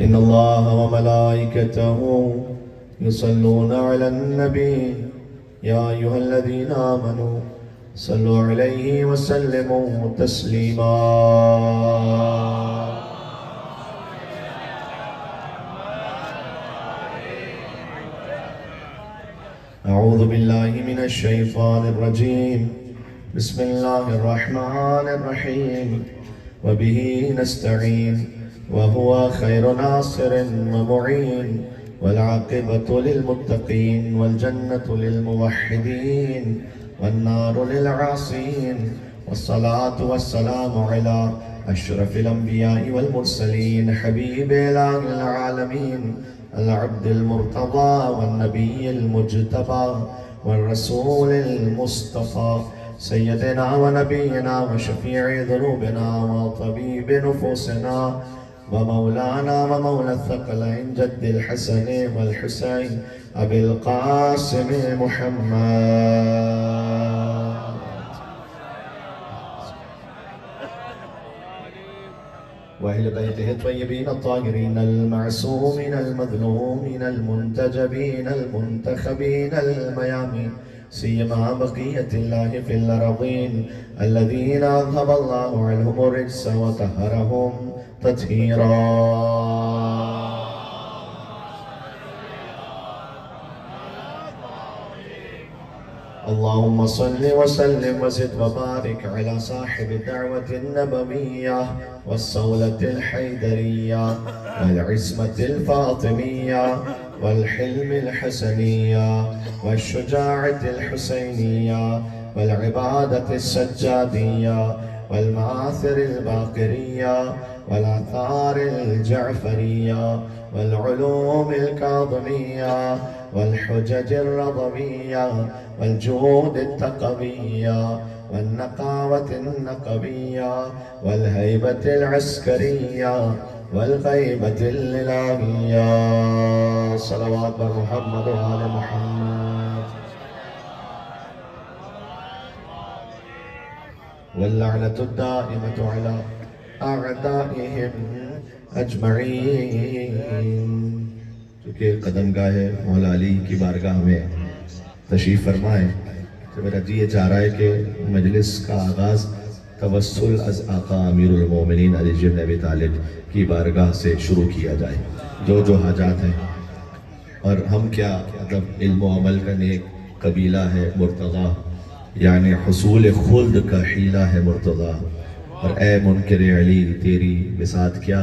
إن الله وملائكته يصلون على النبي يا أيها الذين آمنوا صلوا عليه وسلموا تسليما. أعوذ بالله من الشيطان الرجيم. بسم الله الرحمن الرحيم. وبه نستعين وهو خير ناصر ومعين، والعاقبة للمتقين، والجنة للموحدين، والنار للعاصين. والصلاة والسلام على أشرف الأنبياء والمرسلين، حبيب إله العالمين، العبد المرتضى، والنبي المجتبى، والرسول المصطفى، سيدنا ونبينا وشفيع ذنوبنا وطبيب نفوسنا ومولانا ومولى الثقلين جد الحسن والحسين أبي القاسم محمد وأهل بيته الطيبين الطاهرين المعصومين المظلومين المنتجبين المنتخبين الميامين، سيما بقية الله في الأرضين الذين أذهب الله عنهم الرجس وطهرهم تطهيرا. اللهم صل وسلم وزد وبارك على صاحب الدعوة النبوية والصولة الحيدرية والعصمة الفاطمية والحلم الحسنية والشجاعة الحسينية والعبادة السجادية والمآثر الباقرية والآثار الجعفرية والعلوم الكاظمية والحجج الرضوية والجود التقوية والنقاوة النقوية والهيبة العسكرية والغيبة الإلهية. صلوات محمد وآل محمد. واللعنة الدائمة على أعدائهم أجمعين. چونکہ قدم گاہ مولا علی کی بارگاہ میں تشریف فرمائے تو میرا جی یہ چاہ رہا ہے کہ مجلس کا آغاز توسل از آقا امیر المومنین علی بن ابی طالب کی بارگاہ سے شروع کیا جائے. جو جو حاجات ہیں، اور ہم کیا مطلب علم و عمل کا نیک قبیلہ ہے مرتضیٰ، یعنی حصول خلد کا حیلہ ہے مرتضیٰ. اور اے منکر علی تیری بساط کیا،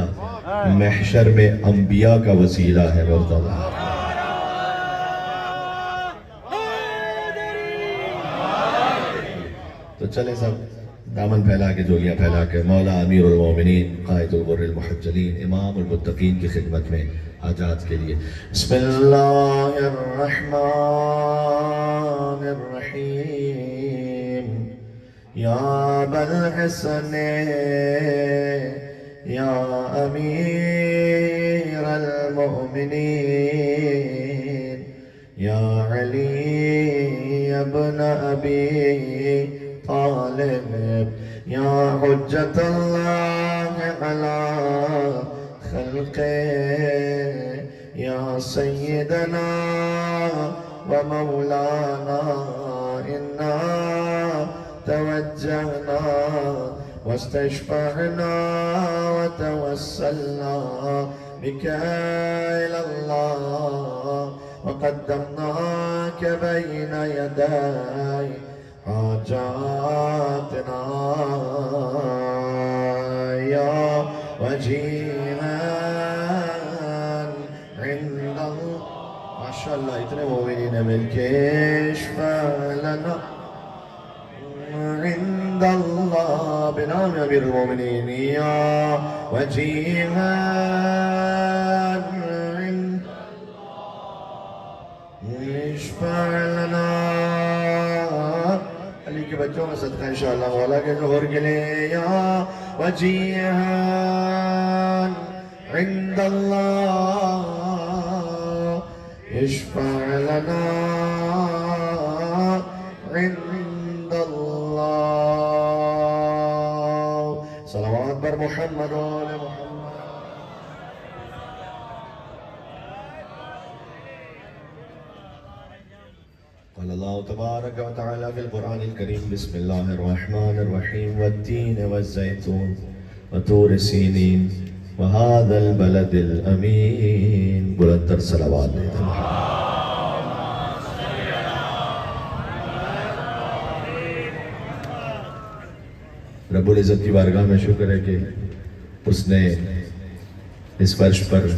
محشر میں انبیاء کا وسیلہ ہے مرتضیٰ. تو چلے سب دامن پھیلا کے جولیاں پھیلا کے مولا امیر المومنین قائد الغر المحجلین امام المتقین کی خدمت میں حاجات کے لیے. بسم اللہ الرحمن الرحیم. یا بالحسن یا امیر المؤمنین یا علی ابن ابی طالب یا حجت اللہ علی خلقہ یا سیدنا و مولانا انا توجهنا واستشفعنا وتوسلنا بك إلى الله وقدمناك بين يدي حاجاتنا يا وجيها عند الله. ما شاء الله اتنے مومنین مل کے اشفع لنا عند الله بنام أمير المؤمنين يا وجيها عند اشفع لنا. علی کے بچوں میں صدقہ انشاءاللہ مولا کے ظہور کے لئے یا وجیہا عند اللہ اشفع لنا عند اللہ. صلوات بر محمد و آل محمد. قال الله تبارك وتعالى في القرآن الكريم بسم الله الرحمن الرحيم والتين والزيتون وطور سينين وهذا البلد الأمين بلندر صلوات رب العزت کی بارگاہ میں شکر ہے کہ اس نے اس فرش پر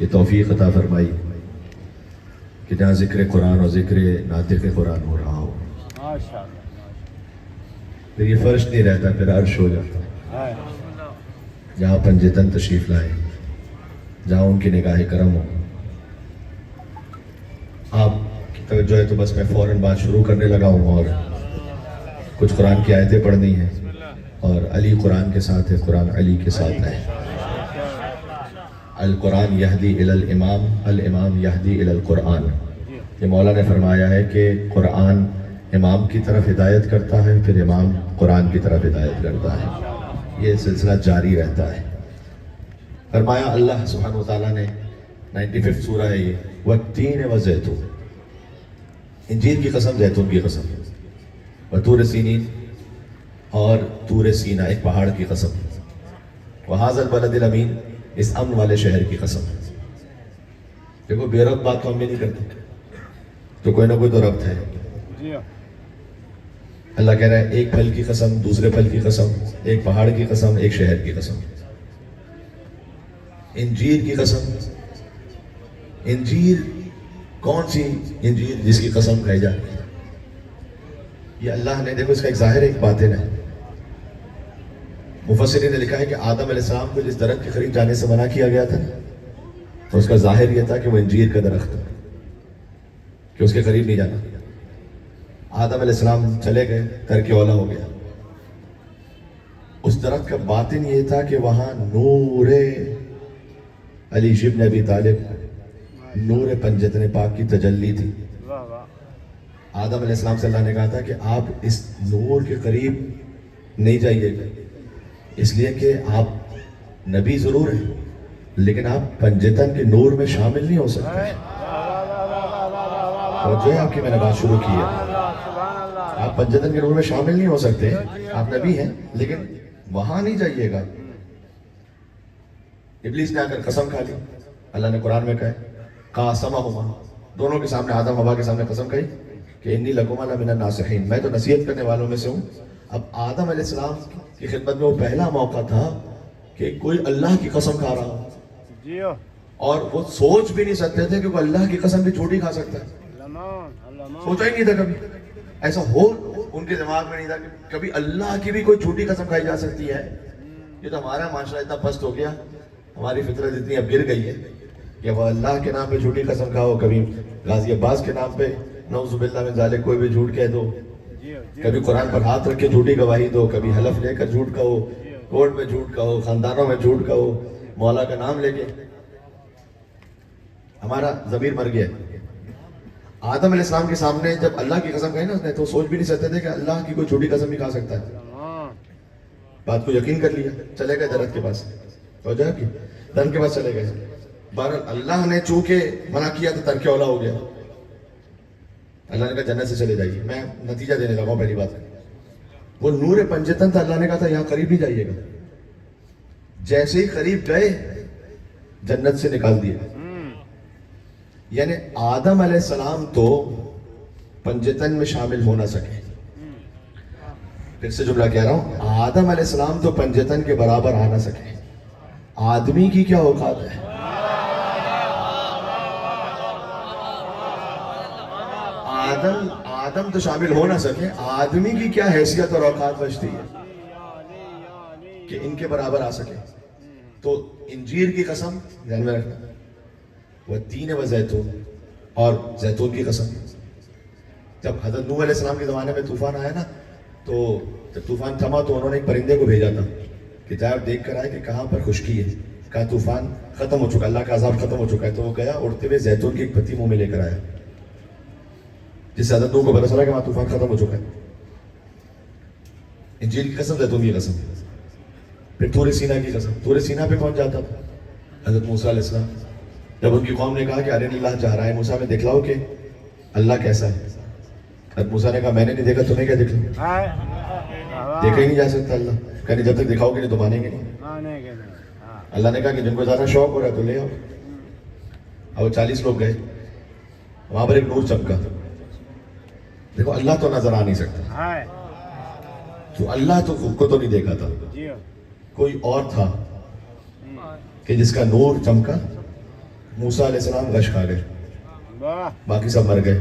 یہ توفیق عطا فرمائی کہ جہاں ذکر قرآن اور ذکر ناطق قرآن ہو رہا ہو پھر یہ فرش نہیں رہتا، پھر عرش ہو جاتا، جہاں پنجتن تشریف لائے، جہاں ان کی نگاہ کرم ہو۔ آپ کی توجہ ہے تو بس میں فوراً بات شروع کرنے لگا ہوں، اور کچھ قرآن کی آیتیں پڑھنی ہیں، اور علی قرآن کے ساتھ ہے، قرآن علی کے ساتھ ہے۔ القرآن یہدی الی الامام، الامام یہدی الی القرآن۔ یہ مولا نے فرمایا ہے کہ قرآن امام کی طرف ہدایت کرتا ہے، پھر امام قرآن کی طرف ہدایت کرتا ہے، یہ سلسلہ جاری رہتا ہے۔ فرمایا اللہ سبحانہ وتعالیٰ نے 95 سورہ ہے یہ، والتین والزیتون، انجیر کی قسم، زیتون کی قسم، وطور سینین، اور طور سینہ ایک پہاڑ کی قسم، وہذا البلد الامین، اس امن والے شہر کی قسم۔ دیکھو بے ربط بات تو ہم بھی نہیں کرتے، تو کوئی نہ کوئی تو ربط ہے۔ اللہ کہہ رہا ہے ایک پھل کی قسم، دوسرے پھل کی قسم، ایک پہاڑ کی قسم، ایک شہر کی قسم، انجیر کی قسم۔ انجیر کون سی انجیر جس کی قسم کھائی جاتی ہے؟ یہ اللہ نے، دیکھو اس کا ایک ظاہر ایک باطن ہے۔ مفسرین نے لکھا ہے کہ آدم علیہ السلام کو جس درخت کے قریب جانے سے منع کیا گیا تھا تو اس کا ظاہر یہ تھا کہ وہ انجیر کا درخت ہے، کہ اس کے قریب نہیں جانا۔ آدم علیہ السلام چلے گئے، ترک اولا ہو گیا۔ اس درخت کا باطن یہ تھا کہ وہاں نور علی ابن ابی طالب، نور پنجتن پاک کی تجلی تھی۔ آدم علیہ السلام سے اللہ نے کہا تھا کہ آپ اس نور کے قریب نہیں جائیے گا، اس لیے کہ آپ نبی ضرور ہیں لیکن آپ پنجتن کے نور میں شامل نہیں ہو سکتے۔ اور جو ہے آپ کی میں نے بات شروع کی ہے، آپ پنجتن کے نور میں شامل نہیں ہو سکتے، آپ نبی ہیں لیکن وہاں نہیں جائیے گا۔ ابلیس نے آ کر قسم کھا لی، اللہ نے قرآن میں کہا قاسمہما، دونوں کے سامنے، آدم حوا کے سامنے قسم کھائی کہ انی لکما لمن الناصحین، میں تو نصیحت کرنے والوں میں سے ہوں۔ اب آدم علیہ السلام کی خدمت میں وہ پہلا موقع تھا کہ کوئی اللہ کی قسم کھا رہا ہو، اور وہ سوچ بھی نہیں سکتے تھے کہ وہ اللہ کی قسم بھی جھوٹی کھا سکتا ہے۔ سوچا ہی نہیں تھا کبھی، ایسا ہو ان کے دماغ میں نہیں تھا کہ کبھی اللہ کی بھی کوئی جھوٹی قسم کھائی جا سکتی ہے۔ یہ تو ہمارا معاشرہ اتنا پست ہو گیا، ہماری فطرت اتنی اب گر گئی ہے کہ وہ اللہ کے نام پہ جھوٹی قسم کھاؤ، کبھی غازی عباس کے نام پہ نعوذ باللہ من ذالک کوئی بھی جھوٹ کہہ دو، کبھی قرآن پر ہاتھ رکھ کے جھوٹی گواہی دو، کبھی حلف لے کر جھوٹ کہو، کورٹ میں جھوٹ کہو، خاندانوں میں جھوٹ کہو، مولا کا نام لے کے۔ ہمارا ضمیر مر گیا۔ آدم علیہ السلام کے سامنے جب اللہ کی قسم کہی نا اس نے، تو سوچ بھی نہیں سکتے تھے کہ اللہ کی کوئی جھوٹی قسم بھی کھا سکتا ہے۔ بات کو یقین کر لیا، چلے گئے درخت کے پاس، درخت کے پاس چلے گئے۔ بہرحال اللہ نے چونکہ منع کیا تو ترک اولا ہو گیا۔ اللہ نے کہا جنت سے چلے جائیے۔ میں نتیجہ دینے لگا ہوں، پہلی بات وہ نور پنجتن تھا، اللہ نے کہا تھا یہاں قریب نہیں جائیے گا۔ جیسے ہی قریب گئے جنت سے نکال دیا۔ یعنی آدم علیہ السلام تو پنجتن میں شامل ہو نہ سکے۔ پھر سے جملہ کہہ رہا ہوں، آدم علیہ السلام تو پنجتن کے برابر آ نہ سکے۔ آدمی کی کیا اوقات ہے؟ آدم تو شامل ہو نہ سکے، آدمی کی کیا حیثیت اور اوقات بچتی ہے کہ ان کے برابر آ سکے۔ تو انجیر کی قسم ذہن میں رکھنا، والتین والزیتون، اور زیتون کی قسم۔ جب حضرت نوح علیہ السلام کے زمانے میں طوفان آیا نا، تو جب طوفان تھما تو انہوں نے ایک پرندے کو بھیجا تھا کہ جائے دیکھ کر آئے کہ کہاں پر خشکی ہے۔ کہا طوفان ختم ہو چکا، اللہ کا عذاب ختم ہو چکا ہے۔ تو وہ گیا، اڑتے ہوئے زیتون کی ایک پتی منہ میں لے کر آیا، جس سے حضرت نوح کو پتہ چلا کہ وہاں طوفان ختم ہو چکا ہے۔ انجیل کی قسم، زیتون کی قسم۔ پھر طور سینا کی قسم، طور سینا پہ پہنچ جاتا تھا حضرت موسیٰ علیہ السلام۔ جب ان کی قوم نے کہا کہ ارے اللہ چاہ رہا ہے، موسیٰ میں دکھلاؤ کہ اللہ کیسا ہے۔ موسیٰ نے کہا میں نے نہیں دیکھا تمہیں کیا دیکھ لوں, دیکھا ہی نہیں جا سکتا اللہ. کہنے جب تک دکھاؤ گے نہیں تو مانیں گے نہیں. اللہ نے کہا کہ جن کو زیادہ شوق ہو رہا ہے تو لے آؤ. اور 40 لوگ گئے, وہاں پر ایک نور چمکا. دیکھو اللہ تو نظر آ نہیں سکتا, تو اللہ تو خود کو تو نہیں دیکھا تھا, کوئی اور تھا کہ جس کا نور چمکا. موسیٰ علیہ السلام غش کھا گئے, باقی سب مر گئے.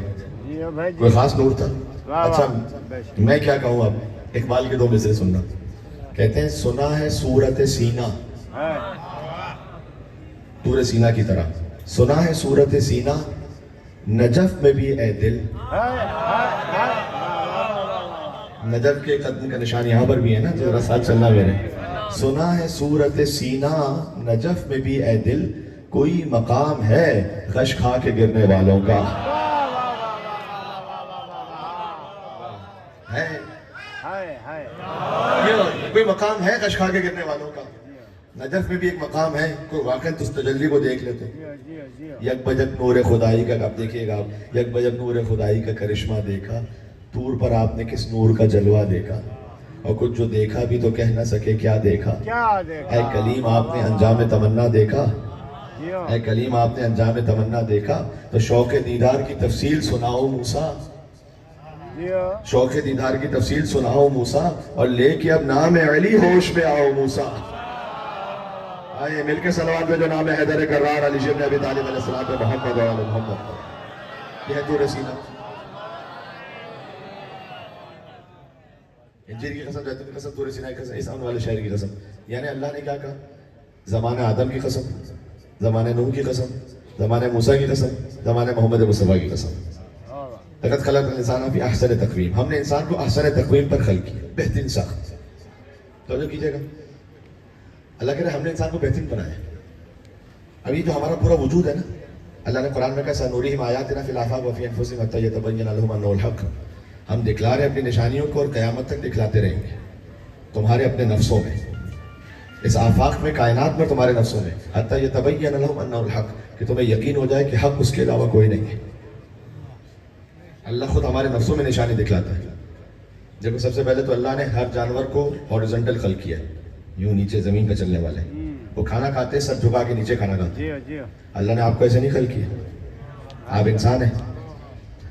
کوئی خاص نور تھا. اچھا میں کیا کہوں, اب اقبال کے 2 مصرے سننا. کہتے ہیں سنا ہے صورت سینہ, طور سینہ کی طرح سنا ہے صورت سینہ, نجف میں بھی اے دل. نجف کے قدم کا نشان یہاں پر بھی ہے نا, ذرا ساتھ چلنا میرے. سنا ہے صورت سینہ, نجف میں بھی اے دل, کوئی مقام ہے غش کھا کے گرنے والوں کا. ہے کوئی مقام ہے غش کھا کے گرنے والوں کا. نجف میں بھی ایک مقام ہے, کوئی واقعی تو اس تجلی کو دیکھ لیتے. یک بجک نور خدائی کا, اب دیکھیے گا آپ, یک بجک نور خدائی کا کرشمہ دیکھا, طور پر آپ نے کس نور کا جلوہ دیکھا, اور کچھ جو دیکھا بھی تو کہہ نہ سکے کیا دیکھا. اے کلیم آپ نے انجام تمنا دیکھا, اے کلیم آپ نے انجام تمنا دیکھا, تو شوق دیدار کی تفصیل سناؤ موسیٰ, شوق دیدار کی تفصیل سناؤ موسیٰ, اور لے کے اب نام علی ہوش میں آؤ موسیٰ. آئے مل کے صلوات پہ جو نام حیدر کرار علی ابن ابی طالب علیہ السلام پہ محمد و آل محمد. یہ ہے طور سینہ. انجیر کی قسم, زیتون کی قسم, طور سینہ کی قسم, اس امن والے شہر کی قسم. یعنی اللہ نے کیا کہا, زمانہ آدم کی قسم, زمانہ نوح کی قسم, زمانہ موسیٰ کی قسم, زمانہ محمد مصطفیٰ کی قسم. لقد خلقنا الانسان فی احسن تقویم, ہم نے انسان کو احسن تقویم پر خلق کیا, بہترین ساخت. توجہ کیجئے گا, اللہ کہہ رہے ہم نے انسان کو بہترین بنایا. ابھی جو ہمارا پورا وجود ہے نا, اللہ نے قرآن میں کہا سنوریہم آیاتنا فی الآفاق وفی انفسہم حتی یتبین لہم انہ الحق. ہم دکھلا رہے اپنی نشانیوں کو, اور قیامت تک دکھلاتے رہیں گے تمہارے اپنے نفسوں میں, اس آفاق میں, کائنات میں, تمہارے نفسوں میں. حتی یتبین لہم انہ الحق, کہ تمہیں یقین ہو جائے کہ حق اس کے علاوہ کوئی نہیں ہے. اللہ خود ہمارے نفسوں میں نشانی دکھلاتا ہے. جب سب سے پہلے تو اللہ نے ہر جانور کو ہاریزونٹل خلق کیا, یوں نیچے زمین پہ چلنے والے. وہ کھانا کھاتے سر جھکا کے نیچے کھانا کھاتے. اللہ نے آپ کو ایسے نہیں خلق کیا, آپ انسان ہیں.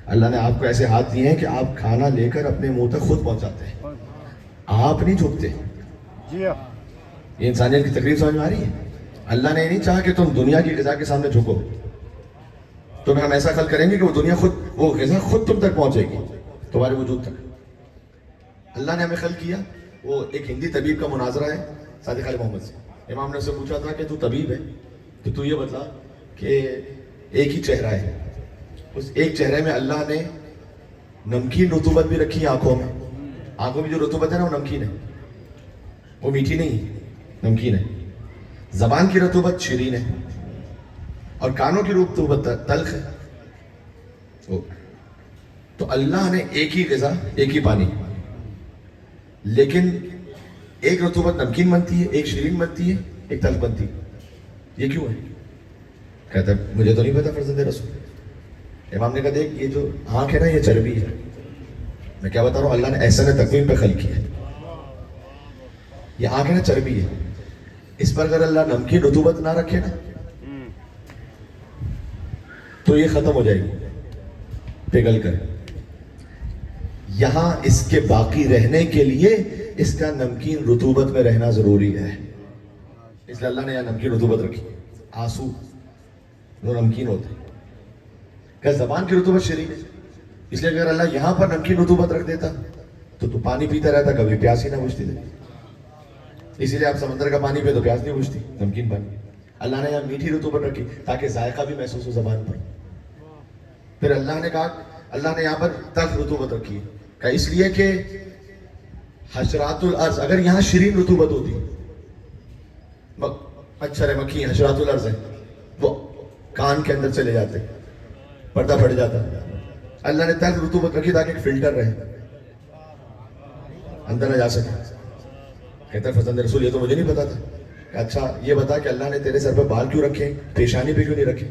اللہ نے آپ کو ایسے ہاتھ دیے ہیں کہ آپ کھانا لے کر اپنے منہ تک خود پہنچاتے ہیں, آپ نہیں جھکتے. یہ انسانیت کی تقریب سمجھ میں آ رہی ہے. اللہ نے نہیں چاہا کہ تم دنیا کی غذا کے سامنے جھکو, تو ہم ایسا خلق کریں گے کہ وہ دنیا خود, وہ غذا خود تم تک پہنچے گی, تمہارے وجود تک. اللہ نے ہمیں خلق کیا. وہ ایک ہندی طبیب کا مناظرہ ہے صادق علی محمد سے. امام نے اسے پوچھا تھا کہ تو طبیب ہے, تو یہ بتلا کہ ایک ہی چہرہ ہے, اس ایک چہرے میں اللہ نے نمکین رطوبت بھی رکھی آنکھوں میں. آنکھوں میں جو رطوبت ہے نا وہ نمکین ہے, وہ میٹھی نہیں, نمکین ہے. زبان کی رطوبت شیرین ہے, اور کانوں کی رطوبت تلخ ہے. تو اللہ نے ایک ہی غذا, ایک ہی پانی, لیکن ایک رطوبت نمکین بنتی ہے, ایک شیرین بنتی ہے, ایک تلخ بنتی ہے. یہ کیوں ہے؟ کہتا ہے مجھے تو نہیں پتا فرزند رسول. امام نے کہا دیکھ یہ جو آنکھ ہے نا یہ چربی ہے. میں کیا بتا رہا ہوں, اللہ نے احسن تقویم پہ خلق کیا. یہ آنکھ ہے نا چربی ہے, اس پر اگر اللہ نمکین رطوبت نہ رکھے نا تو یہ ختم ہو جائے گی پگھل کر. یہاں اس کے باقی رہنے کے لیے اس کا نمکین رطوبت میں رہنا ضروری ہے, اس لیے اللہ نے یہاں نمکین رطوبت رکھی. آنسو وہ نمکین ہوتے ہیں, کہ زبان کی رطوبت شیرین ہے, اس لیے اگر اللہ یہاں پر نمکین رطوبت رکھ دیتا تو پانی پیتا رہتا, کبھی پیاس ہی نہ بجھتی تھی. اسی لیے آپ سمندر کا پانی پہ تو پیاس نہیں بجھتی, نمکین پانی. اللہ نے یہاں میٹھی رطوبت رکھی تاکہ ذائقہ بھی محسوس ہو زبان پر. پھر اللہ نے کہا, اللہ نے یہاں پر تلخ رطوبت رکھی کہ اس لیے کہ حشرات الارض, اگر یہاں شیرین رطوبت ہوتی, مچھر ہے, مکھی, حشرات الارض ہے, وہ کان کے اندر چلے جاتے, پردہ پھٹ جاتا. اللہ نے تلخ رطوبت رکھی تاکہ ایک فلٹر رہے, اندر نہ جا سکے. کہتا ہے فرزند رسول یہ تو مجھے نہیں پتا تھا. کہ اچھا یہ بتا کہ اللہ نے تیرے سر پہ بال کیوں رکھے, پیشانی پہ کیوں نہیں رکھے؟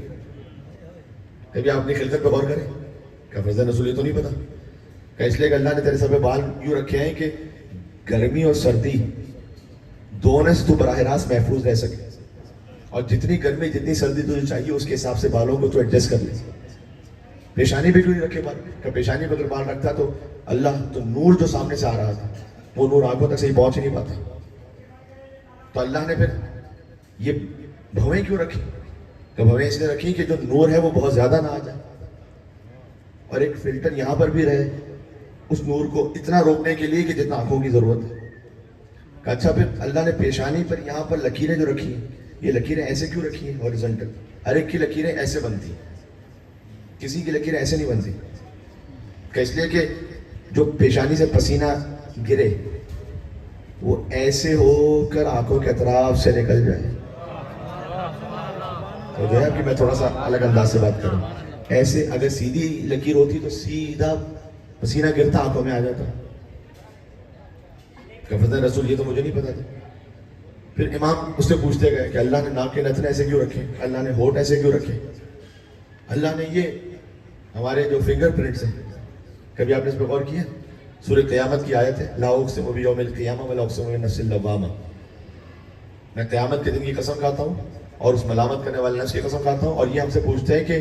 کبھی آپ اپنی خلقت پہ غور کریں. کہ فرزند رسول یہ تو نہیں پتا. کہ اس لیے کہ اللہ نے تیرے سر پہ بال یوں رکھے ہیں کہ گرمی اور سردی دونوں سے تو براہ راست محفوظ رہ سکے، اور جتنی گرمی جتنی سردی تجھے چاہیے اس کے حساب سے بالوں کو تو ایڈجسٹ کر لے۔ پیشانی پہ کیوں نہیں رکھے بال؟ کہ پیشانی پہ اگر بال رکھتا تو اللہ تو نور جو سامنے سے آ رہا تھا وہ نور آنکھوں تک صحیح پہنچ ہی نہیں پاتا، تو اللہ نے پھر یہ بھویں کیوں رکھی؟ کہ بھویں اس لیے رکھی کہ جو نور ہے وہ بہت زیادہ نہ آ جائے، اور ایک فلٹر یہاں پر بھی رہے اس نور کو اتنا روکنے کے لیے کہ جتنا آنکھوں کی ضرورت ہے۔ کہ اچھا پھر اللہ نے پیشانی پر یہاں پر لکیریں جو رکھی ہیں، یہ لکیریں ایسے کیوں رکھی ہیں ہاریزونٹل؟ ہر ایک کی لکیریں ایسے بنتی ہیں، کسی کی لکیریں ایسے نہیں بنتی، کہ اس لیے کہ جو پیشانی سے پسینہ گرے وہ ایسے ہو کر آنکھوں کے اطراف سے نکل جائے۔ تو جو ہے کہ میں تھوڑا سا الگ انداز سے بات کروں، ایسے اگر سیدھی لکیر ہوتی تو سیدھا پسینہ گرتا آنکھوں میں آ جاتا۔ کہ فضل رسول یہ تو مجھے نہیں پتا تھا۔ پھر امام اس سے پوچھتے گئے کہ اللہ نے ناک کے نتنے ایسے کیوں رکھے، اللہ نے ہونٹ ایسے کیوں رکھے، اللہ نے یہ ہمارے جو فنگر پرنٹس ہیں، کبھی آپ نے اس پہ غور کیا؟ سورہ قیامت کی آیت ہے، لا اقسم بیوم القیامہ ولا اقسم بالنفس اللوامہ، میں قیامت کے دن کی قسم کھاتا ہوں اور اس ملامت کرنے والے نفس کی قسم کھاتا ہوں۔ اور یہ ہم سے پوچھتے ہیں کہ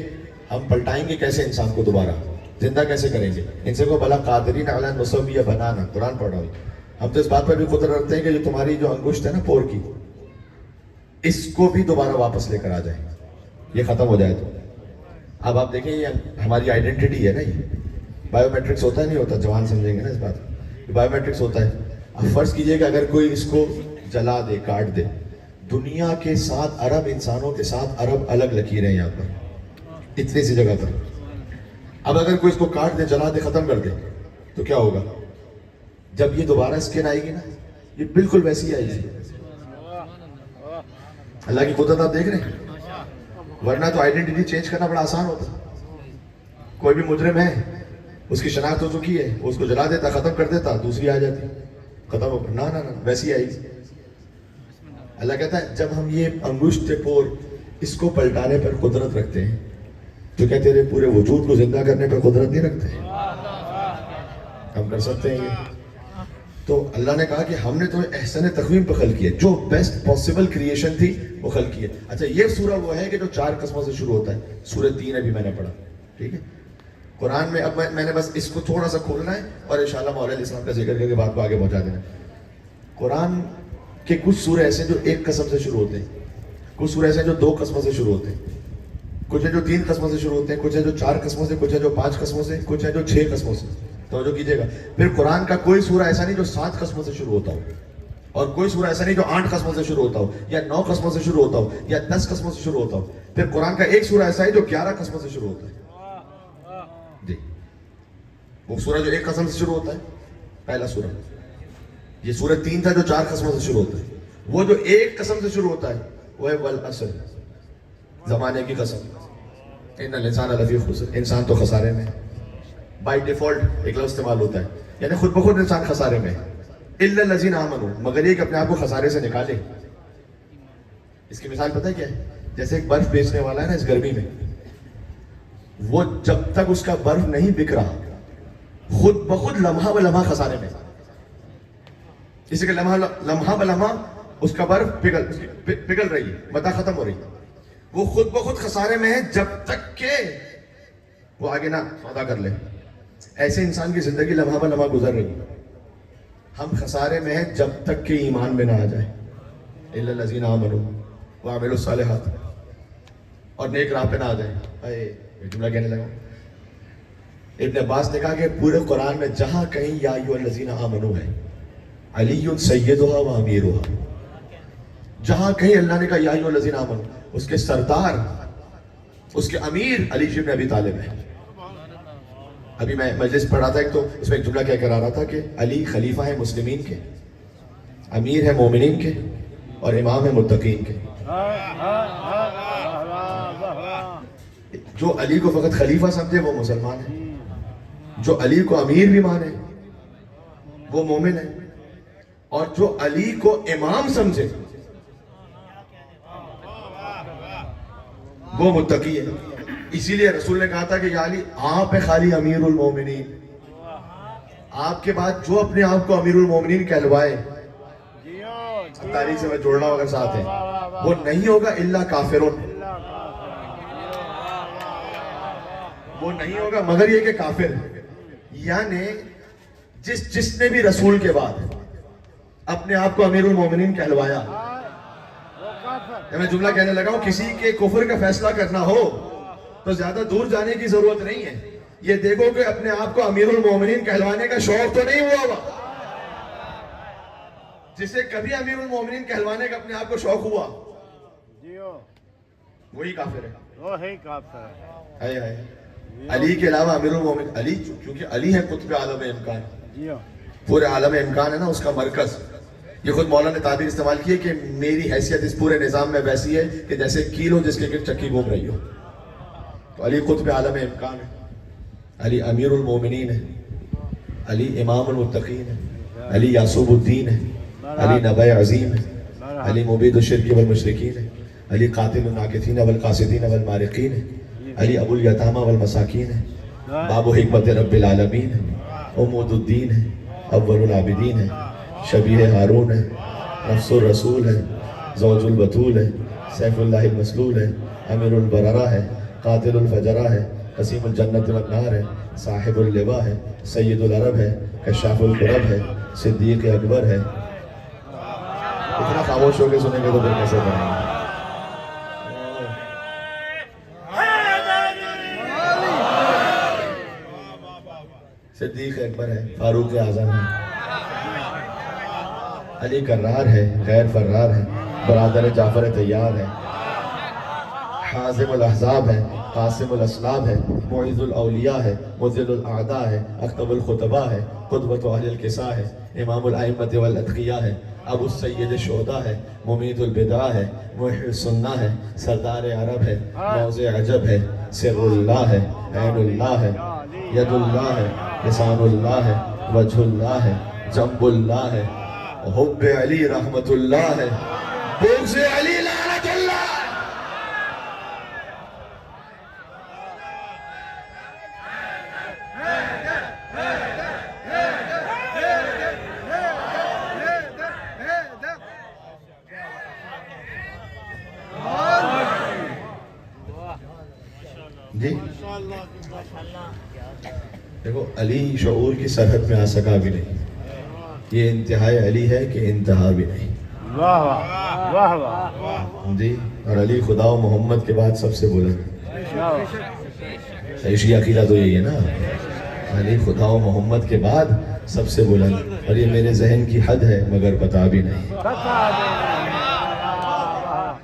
ہم پلٹائیں گے کیسے انسان کو، دوبارہ زندہ کیسے کریں گے؟ ان سے کو بلا قادرین علی ان نسوی بنانا، قرآن پڑھ رہا ہوں۔ ہم تو اس بات پر بھی قدرت رکھتے ہیں کہ جو تمہاری جو انگشت ہے نا پور کی، اس کو بھی دوبارہ واپس لے کر آ جائیں، یہ ختم ہو جائے تو۔ اب آپ دیکھیں یہ ہماری آئیڈینٹی ہے نا، یہ بایو میٹرکس ہوتا ہے نہیں ہوتا، جوان سمجھیں گے نا اس بات کو، بایو میٹرکس ہوتا ہے۔ اب فرض کیجئے کہ اگر کوئی اس کو جلا دے، کاٹ دے، دنیا کے 7 ارب انسانوں کے 7 ارب الگ لکیریں ہیں یہاں پر، اتنی سی جگہ پر۔ اب اگر کوئی اس کو کاٹ دے، جلا دے، ختم کر دے تو کیا ہوگا؟ جب یہ دوبارہ اسکن آئے گی نا، یہ بالکل ویسی آئے گی۔ اللہ کی قدرت آپ دیکھ رہے ہیں، ورنہ تو آئیڈینٹی چینج کرنا بڑا آسان ہوتا۔ کوئی بھی مجرم ہے، اس کی شناخت ہو چکی ہے، اس کو جلا دیتا، ختم کر دیتا، دوسری آ جاتی، ختم ہو۔ نہ ویسی آئے گی۔ اللہ کہتا ہے جب ہم یہ انگشت پور اس کو پلٹانے پر قدرت رکھتے ہیں تو کیا تیرے پورے وجود کو زندہ کرنے پر قدرت نہیں رکھتے؟ ہم کر سکتے ہیں یہ۔ تو اللہ نے کہا کہ ہم نے تمہیں احسن تقویم پہ خلق کیا، جو بیسٹ پاسبل کریشن تھی وہ خلق کی ہے۔ اچھا یہ سورہ وہ ہے کہ جو 4 قسموں سے شروع ہوتا ہے، سورہ 3 ابھی میں نے پڑھا، ٹھیک ہے؟ قرآن میں اب میں نے بس اس کو تھوڑا سا کھولنا ہے اور انشاءاللہ مولا علیہ السلام کا ذکر کر کے بات کو آگے پہنچا دینا۔ قرآن کے کچھ سورے ایسے ہیں جو 1 قسم سے شروع ہوتے ہیں، کچھ سورے ایسے ہیں جو 2 قسموں سے شروع ہوتے ہیں، کچھ ہیں جو 3 قسموں سے شروع ہوتے ہیں، کچھ ہیں جو 4 قسموں سے، کچھ ہیں جو 5 قسموں سے، کچھ ہیں جو 6 قسموں سے۔ توجہ کیجئے گا، پھر قرآن کا کوئی سورہ ایسا نہیں جو 7 قسموں سے شروع ہوتا ہو، اور کوئی سورہ ایسا نہیں جو 8 قسموں سے شروع ہوتا ہو، یا 9 قسموں سے شروع ہوتا ہو، یا 10 قسموں سے شروع ہوتا ہو۔ پھر قرآن کا ایک سورہ ایسا ہے جو 11 قسموں سے شروع ہوتا ہے۔ جی، وہ سورہ جو 1 قسم سے شروع ہوتا ہے، پہلا سورہ۔ یہ سورہ 3 تھا جو 4 قسموں سے شروع ہوتا ہے۔ وہ جو 1 قسم سے شروع ہوتا ہے وہ ہے والعصر، زمانے کی قسم، ان الانسان لفی خسر، انسان تو خسارے میں ہے۔ بائی ڈیفالٹ ایک لفظ استعمال ہوتا ہے، یعنی خود بخود انسان خسارے میں ہے، الا الذین آمنوا، مگر یہ کہ اپنے آپ کو خسارے سے نکالے۔ اس کی مثال پتہ ہے کیا ہے؟ جیسے ایک برف بیچنے والا ہے نا اس گرمی میں، وہ جب تک اس کا برف نہیں بک رہا خود بخود لمحہ بہ لمحہ خسارے میں، اسی کہ لمحہ بہ لمحہ اس کا برف پگھل رہی ہے، متاع ختم ہو رہی ہے، وہ خود بخود خسارے میں ہے جب تک کہ وہ آگے نہ سودا کر لے۔ ایسے انسان کی زندگی لمحہ بہ لمحہ گزر رہی ہے، ہم خسارے میں ہیں جب تک کہ ایمان میں نہ آ جائے، الا الذین آمنوا وعملوا الصالحات، اور نیک راہ پہ نہ آ جائے۔ یہ جملہ کہنے لگا، ابن عباس نے کہا کہ پورے قرآن میں جہاں کہیں یا ایھا الذین آمنوا ہے، علی سیدھا و امیرھا، جہاں کہیں اللہ نے کہا یا ایھا الذین آمنوا، اس کے سردار، اس کے امیر علی بن ابی طالب ہے۔ ابھی میں مجلس پڑھ رہا تھا ایک، تو اس میں ایک جملہ کیا کرا رہا تھا کہ علی خلیفہ ہے مسلمین کے، امیر ہے مومنین کے، اور امام ہے متقین کے۔ جو علی کو فقط خلیفہ سمجھے وہ مسلمان ہے، جو علی کو امیر بھی مانے وہ مومن ہے، اور جو علی کو امام سمجھے وہ متقی ہے۔ اسی لیے رسول نے کہا تھا کہ یا علی آپ خالی امیر المومنین، آپ کے بعد جو اپنے آپ کو امیر المومنین کہلوائے، تاریخ سے میں جوڑنا اگر ساتھ ہیں، وہ نہیں ہوگا الا کافرون، وہ نہیں ہوگا مگر یہ کہ کافر. یعنی جس نے بھی رسول کے بعد اپنے آپ کو امیر المومنین کہلوایا، میں جملہ کہنے لگا ہوں، کسی کے کفر کا فیصلہ کرنا ہو تو زیادہ دور جانے کی ضرورت نہیں ہے. یہ دیکھو کہ اپنے آپ کو امیر المومنین کہلوانے کا شوق تو نہیں ہوا ہوا. جسے کبھی امیر المومنین کہلوانے کا اپنے آپ کو شوق ہوا وہی کافر ہے. وہی کافر ہے. علی کے علاوہ امیر المومنین، علی کیونکہ علی ہے قطب عالم امکان، پورے عالم امکان ہے نا اس کا مرکز. یہ خود مولا نے تعبیر استعمال کی ہے کہ میری حیثیت اس پورے نظام میں ویسی ہے کہ جیسے کیل ہو جس کے گرد چکی گھوم رہی ہو. تو علی قطب عالم امکان ہے، علی امیر المومنین ہے، علی امام المتقین ہے، علی یعصوب الدین ہے، علی نبی عظیم ہے، علی مبید الشرک والمشرکین ہے، علی قاتل الناکثین والقاصدین والمارقین ہے، علی ابو الیتامى والمساکین ہے، باب حکمت رب العالمین ہے، عمود الدین ہے، اول العابدین ہے، شبیہ ہارون ہے، نفس الرسول ہے، زوج البتول ہے، سیف اللہ المسلول ہے، امیر البررہ ہے، قاتل الفجرہ ہے، قسیم الجنت والنار ہے، صاحب اللواء ہے، سید العرب ہے، کشاف القرب ہے، صدیق اکبر ہے. اتنا خاموش ہو کے سنیں گے تو پھر کیسے پڑھیں گے. صدیق اکبر ہے، فاروق اعظم ہے، علی کرار ہے، غیر فرار ہے، برادر جعفر طیار ہے، حازم الاحزاب ہے، قاسم الاسلاب ہے، معیذ الاولیاء ہے، مذل الاعداء ہے، اکتب الخطباء ہے، قدوۃ اہل الکساء ہے، امام الائمۃ والاتقیاء ہے، ابو السید الشہداء ہے، ممید البدع ہے، محی السنہ ہے، سردار عرب ہے، موضع عجب ہے، سر اللہ ہے، عین اللہ ہے، ید اللہ ہے، لسان اللہ ہے، وجہ اللہ ہے، جنب اللہ ہے، حب علی رحمت اللہ ہے، بغض علی لعنت اللہ. جی دیکھو، علی شعور کی سرحد میں آ سکا بھی نہیں. یہ انتہائی علی ہے کہ انتہا بھی نہیں. واہ واہ واہ. جی، اور علی خدا و محمد کے بعد سب سے بلند. عیشی عقیدہ تو یہی ہے نا، علی خدا و محمد کے بعد سب سے بلند. اور یہ میرے ذہن کی حد ہے مگر پتا بھی نہیں.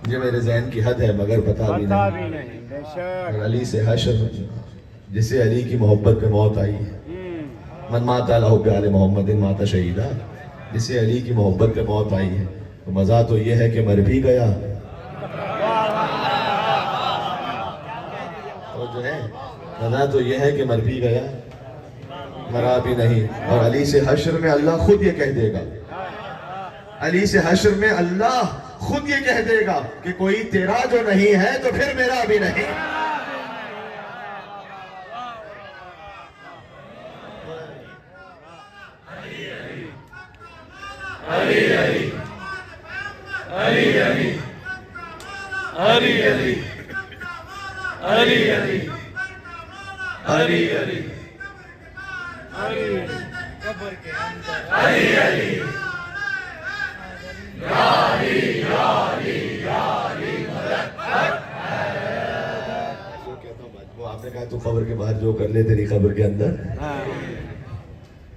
یہ میرے ذہن کی حد ہے مگر پتا بھی نہیں. اور علی سے حشر، جسے علی کی محبت پہ موت آئی ہے، من مات علی حب آل محمد مات شہیدہ، جسے علی کی محبت پہ موت آئی ہے، تو مزہ تو یہ ہے کہ مر بھی گیا، اور جو ہے مزہ تو یہ ہے کہ مر بھی گیا، مرا بھی نہیں. اور علی سے حشر میں اللہ خود یہ کہہ دے گا، علی سے حشر میں اللہ خود یہ کہہ دے گا کہ کوئی تیرا جو نہیں ہے تو پھر میرا بھی نہیں. علی علی علی علی علی علی علی علی علی علی علی علی آپ نے کہا تو قبر کے باہر جو کر لے تیری قبر کے اندر.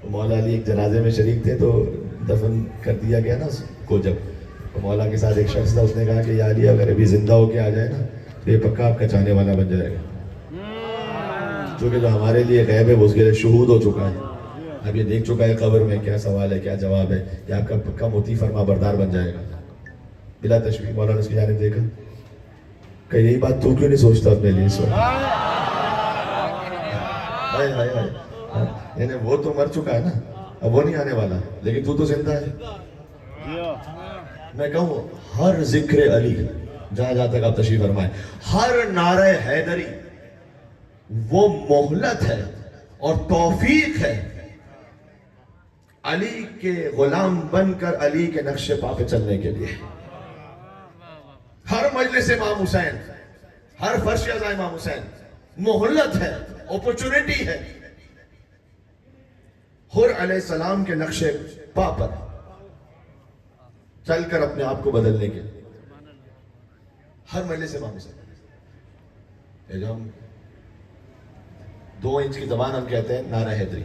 مولا علی ایک جنازے میں شریک تھے تو دفن کر دیا گیا نا اس کو. جب تو مولا کے ساتھ ایک شخص تھا، اس نے کہا کہ یا علی اگر ابھی زندہ ہو کے آ جائے نا تو یہ پکا آپ کا چاہنے والا بن جائے گا، چونکہ جو ہمارے لیے غیب ہے وہ اس کے لیے شہود ہو چکا ہے. اب یہ دیکھ چکا ہے قبر میں کیا سوال ہے کیا جواب ہے، یہ آپ کا پکا موتی فرما بردار بن جائے گا. بلا تشبیہ مولانا اس کی جانب دیکھا کہ یہی بات تو کیوں نہیں سوچتا اپنے لیے اس وقت. یعنی وہ تو مر چکا ہے نا، اب وہ نہیں آنے والا، لیکن تو زندہ ہے. میں کہوں ہر ذکر علی، جہاں جہاں تک آپ تشریف فرمائیں، ہر نعرہ حیدری وہ مہلت ہے اور توفیق ہے علی کے غلام بن کر علی کے نقش پا پہ چلنے کے لیے. ہر مجلس امام حسین، ہر فرش ازا امام حسین مہلت ہے، اپرچونٹی ہے حر علیہ السلام کے نقش پا پر چل کر اپنے آپ کو بدلنے کے لیے. ہر مجلس امام حسین. جو ہم 2 انچ کی زبان ہم کہتے ہیں نعرہ حیدری،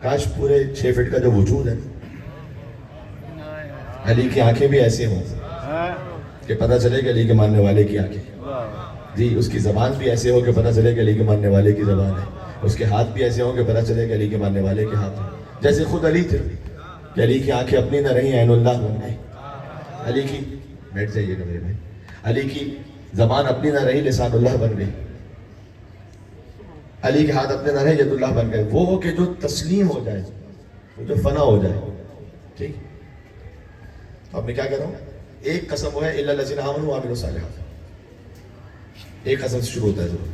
کاش پورے 6 فٹ کا جو وجود ہے علی کی آنکھیں بھی ایسے ہوں کہ پتہ چلے کہ علی کے ماننے والے کی آنکھیں، جی اس کی زبان بھی ایسے ہو کہ پتہ چلے کہ علی کے ماننے والے کی زبان ہے، اس کے ہاتھ بھی ایسے ہوں کہ پتہ چلے کہ علی کے ماننے والے کے ہاتھ ہیں. جیسے خود علی تھے کہ علی کی آنکھیں اپنی نہ رہیں، عین اللہ بن گئی. علی کی بیٹھ جائیے گا میرے بھائی. علی کی زبان اپنی نہ رہی، لسان اللہ بن گئی. علی کے ہاتھ اپنے نہ رہے، ید اللہ بن گئے. وہ کہ جو تسلیم ہو جائے، وہ جو فنا ہو جائے. ٹھیک. اب میں کیا کہہ رہا ہوں؟ ایک قسم وہ ہے الا الذین آمنوا وعملوا الصالحات. ایک قسم سے شروع ہوتا ہے ضرور.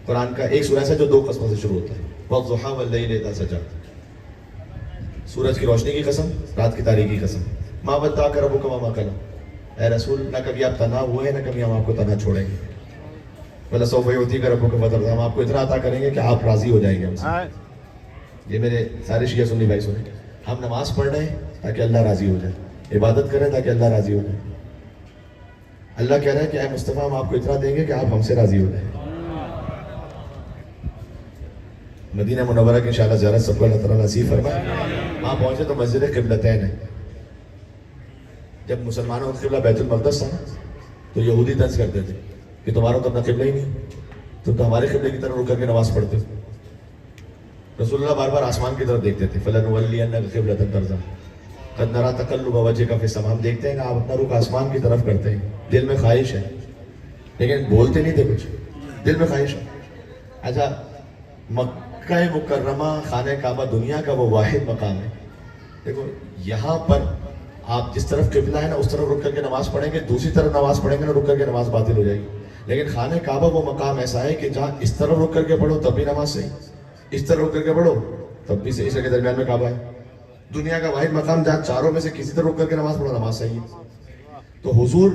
قرآن کا ایک سورہ ہے جو 2 قسموں سے شروع ہوتا ہے. والضحیٰ واللیل اذا سجی. سورج کی روشنی کی قسم، رات کی تاریکی کی قسم. ما ودعک ربک وما قلی. اے رسول نہ کبھی آپ تنہا ہوئے ہیں، نہ کبھی ہم آپ کو تنہا چھوڑیں گے. وَلَسَوْفَ يُعْطِيكَ رَبُّكَ فَتَرْضَىٰ. ہم آپ کو اتنا عطا کریں گے کہ آپ راضی ہو جائیں گے ہم سے. یہ میرے سارے شیعہ سنی بھائی سنیں. ہم نماز پڑھ رہے ہیں تاکہ اللہ راضی ہو جائے، عبادت کریں تاکہ اللہ راضی ہو جائے. اللہ کہہ رہا ہے کہ اے مصطفیٰ ہم آپ کو اتنا دیں گے کہ آپ ہم سے راضی ہو جائیں. مدینہ منورہ کی انشاءاللہ زیارت سب کو اللہ تعالیٰ نصیب فرمائے. وہاں پہنچے تو مسجد قبلتین ہے. جب مسلمانوں کا قبلہ بیت المقدس تھا تو یہودی طنز کرتے تھے کہ تمہارا تو اپنا قبلہ ہی نہیں، تم تو ہمارے قبلے کی طرف رک کر کے نماز پڑھتے. رسول اللہ بار بار آسمان کی طرف دیکھتے تھے. فَلَنُوَلِّيَنَّكَ قِبْلَةً تَرْضَاهَا قَدْ نَرَىٰ تَقَلُّبَ وَجْهِكَ فِي السَّمَاءِ. ہم دیکھتے ہیں کہ آپ اپنا رخ آسمان کی طرف کرتے ہیں، دل میں خواہش ہے لیکن بولتے نہیں تھے کچھ، دل میں خواہش ہے. اچھا مکہ مکرمہ خانہ کعبہ دنیا کا وہ واحد مقام ہے. دیکھو یہاں پر آپ جس طرف قبلہ ہے نا اس طرف رک کر کے نماز پڑھیں گے، دوسری طرف نماز پڑھیں گے نا رک کر کے نماز باطل ہو جائے گی. لیکن خانہ کعبہ وہ مقام ایسا ہے کہ جہاں اس طرف رک کر کے پڑھو تب بھی نماز صحیح، اس طرف رک کر کے پڑھو تب بھی صحیح. اس کے درمیان میں کعبہ ہے. دنیا کا واحد مقام جہاں چاروں میں سے کسی طرف رک کر کے نماز پڑھو نماز صحیح ہے. تو حضور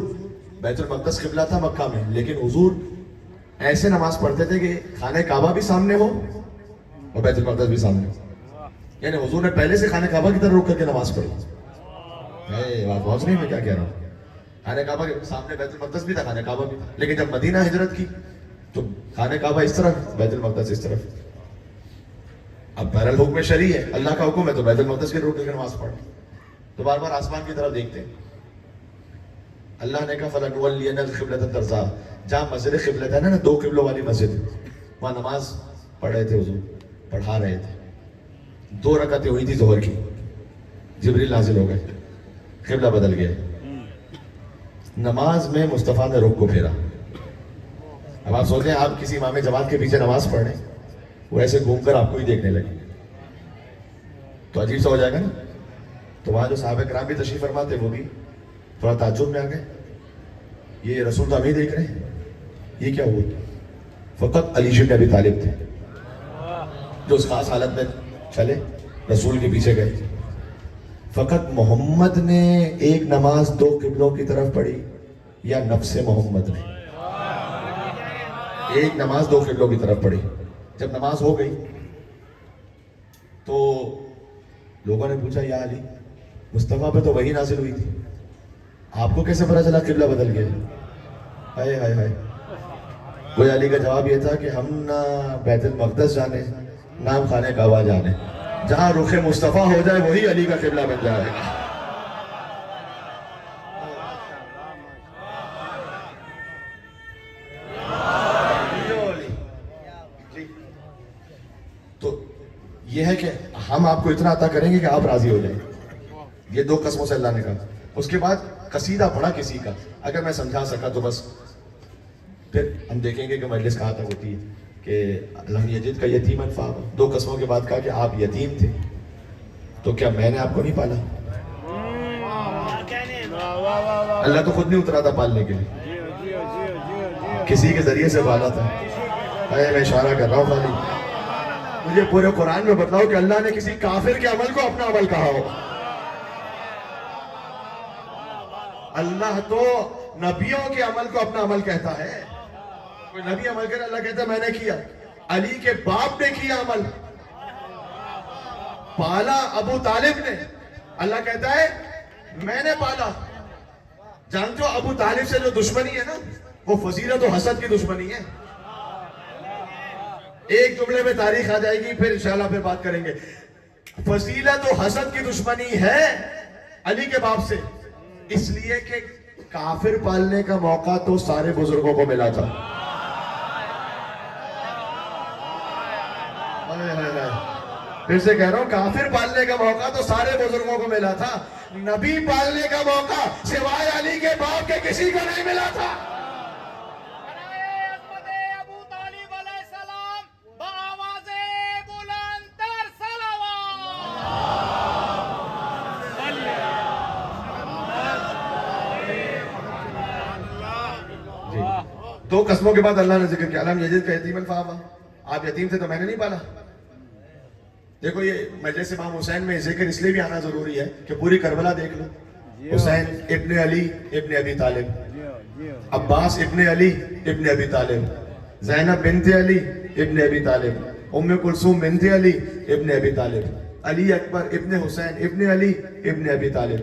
بیت المقدس قبلہ تھا مکہ میں، لیکن حضور ایسے نماز پڑھتے تھے کہ خانہ کعبہ بھی سامنے ہو اور بیت المقدس بھی سامنے ہو. یعنی حضور نے پہلے سے خانہ کعبہ کی طرف رک کر کے نماز پڑھی. بات پہنچ رہی ہے میں کیا کہہ رہا ہوں؟ خانہ کعبہ کے سامنے بیت المقدس بھی تھا، خانہ کعبہ بھی. لیکن جب مدینہ ہجرت کی تو خانہ کعبہ اس طرف، بیت المقدس اس طرف. اب بہرحال حکم شرعی ہے، اللہ کا حکم ہے تو بیت المقدس کے رک کر کے نماز پڑھ. تو بار بار آسمان کی طرف دیکھتے ہیں. اللہ نے کہا فَلَنُوَلِّيَنَّكَ قِبْلَةً تَرْضَاهَا. جہاں مسجد قبلہ ہے نا 2 قبلوں والی مسجد، وہاں نماز پڑھ رہے تھے حضور، پڑھا رہے تھے. 2 رکعتیں ہوئی تھی ظہر کی، جبریل نازل ہو گئے، قبلہ بدل گیا. نماز میں مصطفیٰ نے رخ کو پھیرا. اب آپ سوچیں آپ کسی امام جماعت کے پیچھے نماز پڑھ رہے ہیں، وہ ایسے گھوم کر آپ کو ہی دیکھنے لگے تو عجیب سا ہو جائے گا نا. تو وہاں جو صحابہ کرام بھی تشریف فرما تھے وہ بھی تھوڑا تعجب میں آ گئے. یہ رسول تو ہمیں دیکھ رہے ہیں، یہ کیا ہوا؟ فقط علی بن ابی طالب تھے جو اس خاص حالت میں چلے، رسول کے پیچھے گئے. فقط محمد نے ایک نماز 2 قبلوں کی طرف پڑھی یا نفس محمد نے ایک نماز 2 قبلوں کی طرف پڑھی. جب نماز ہو گئی تو لوگوں نے پوچھا یا علی مصطفیٰ پہ تو وہی نازل ہوئی تھی، آپ کو کیسے پتا چلا قبلہ بدل گیا؟ ہائے ہائے ہائے. کوئی علی کا جواب یہ تھا کہ ہم نہ بیت المقدس جانے نہ ہم خانہ کعبہ جانے، جہاں رخ مصطفیٰ ہو جائے وہی علی کا قبلہ بن جائے گا. تو یہ ہے کہ ہم آپ کو اتنا عطا کریں گے کہ آپ راضی ہو جائیں. یہ 2 قسموں سے اللہ نے کہا. اس کے بعد قصیدہ پڑھا کسی کا، اگر میں سمجھا سکا تو بس پھر ہم دیکھیں گے کہ مجلس کہاں تک ہوتی ہے. کہ لم یجد کا یتیما فآویٰ. 2 قسموں کے بعد کہا کہ آپ یتیم تھے تو کیا میں نے آپ کو نہیں پالا؟ اللہ تو خود نہیں اترا تھا پالنے کے لیے، کسی کے ذریعے سے پالا تھا. میں اشارہ کر رہا ہوں خالی. مجھے پورے قرآن میں بتلاؤ کہ اللہ نے کسی کافر کے عمل کو اپنا عمل کہا ہو. اللہ تو نبیوں کے عمل کو اپنا عمل کہتا ہے. کوئی نبی عمل کرے اللہ کہتا ہے میں نے کیا. علی کے باپ نے کیا عمل, پالا ابو طالب نے, اللہ کہتا ہے میں نے پالا. جانتے ہو ابو طالب سے جو دشمنی ہے نا وہ فضیلت و حسد کی دشمنی ہے. ایک جملے میں تاریخ آ جائے گی, پھر انشاءاللہ پھر بات کریں گے. فضیلت و حسد کی دشمنی ہے علی کے باپ سے, اس لیے کہ کافر پالنے کا موقع تو سارے بزرگوں کو ملا تھا. پھر سے کہہ رہا ہوں, کافر پالنے کا موقع تو سارے بزرگوں کو ملا تھا, نبی پالنے کا موقع سوائے علی کے باپ کے کسی کو نہیں ملا تھا. ابو طالب علیہ السلام بآواز بلند تر جی. دو قسموں کے بعد اللہ نے ذکر کیا, علم یزید کا یتیمن فآویٰ, آپ یتیم تھے تو میں نے نہیں پالا. دیکھو یہ مجلس امام حسین میں ذکر اس لیے بھی آنا ضروری ہے کہ پوری کربلا دیکھ لو. حسین ابن علی ابن ابی طالب, عباس ابن علی ابن ابی طالب, زینب بنت علی ابن ابی طالب, ام کلثوم بنت علی ابن ابی طالب, علی اکبر ابن حسین ابن علی ابن ابی طالب,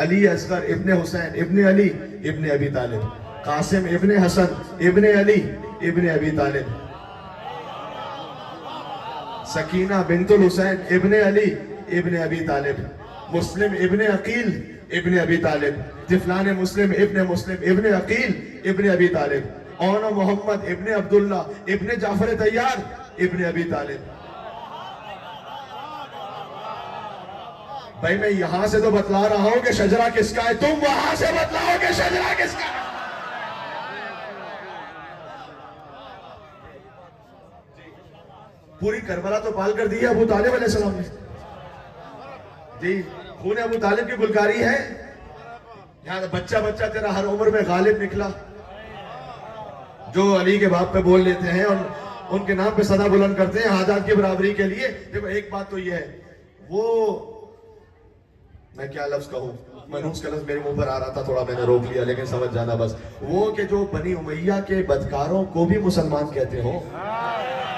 علی اصغر ابن حسین ابن علی ابن ابی طالب, قاسم ابن حسن ابن علی ابن ابی طالب, سکینہ بنت الحسین ابن علی ابن ابی طالب, مسلم ابن عقیل ابن ابی طالب, طفلان مسلم ابن عقیل ابن ابی طالب, اون محمد ابن عبداللہ ابن جعفر طیار ابن ابی طالب. بھائی میں یہاں سے تو بتلا رہا ہوں کہ شجرہ کس کا ہے, تم وہاں سے بتلاؤ کہ شجرہ کس کا ہے. پوری کربلا تو پال کر دی ہے ابو طالب علیہ السلام نے. جی خون ابو طالب کی گلکاری ہے. یہاں بچہ بچہ تیرا ہر عمر میں غالب نکلا, جو علی کے باپ پہ بول لیتے ہیں اور ان کے نام پہ صدا بلند کرتے ہیں حاجات کی برابری کے لیے. دیکھو ایک بات تو یہ ہے, وہ میں کیا لفظ کہوں, منحوس کا لفظ میرے منہ پر آ رہا تھا, تھوڑا میں نے روک لیا, لیکن سمجھ جانا بس. وہ کہ جو بنی امیہ کے بدکاروں کو بھی مسلمان کہتے ہو,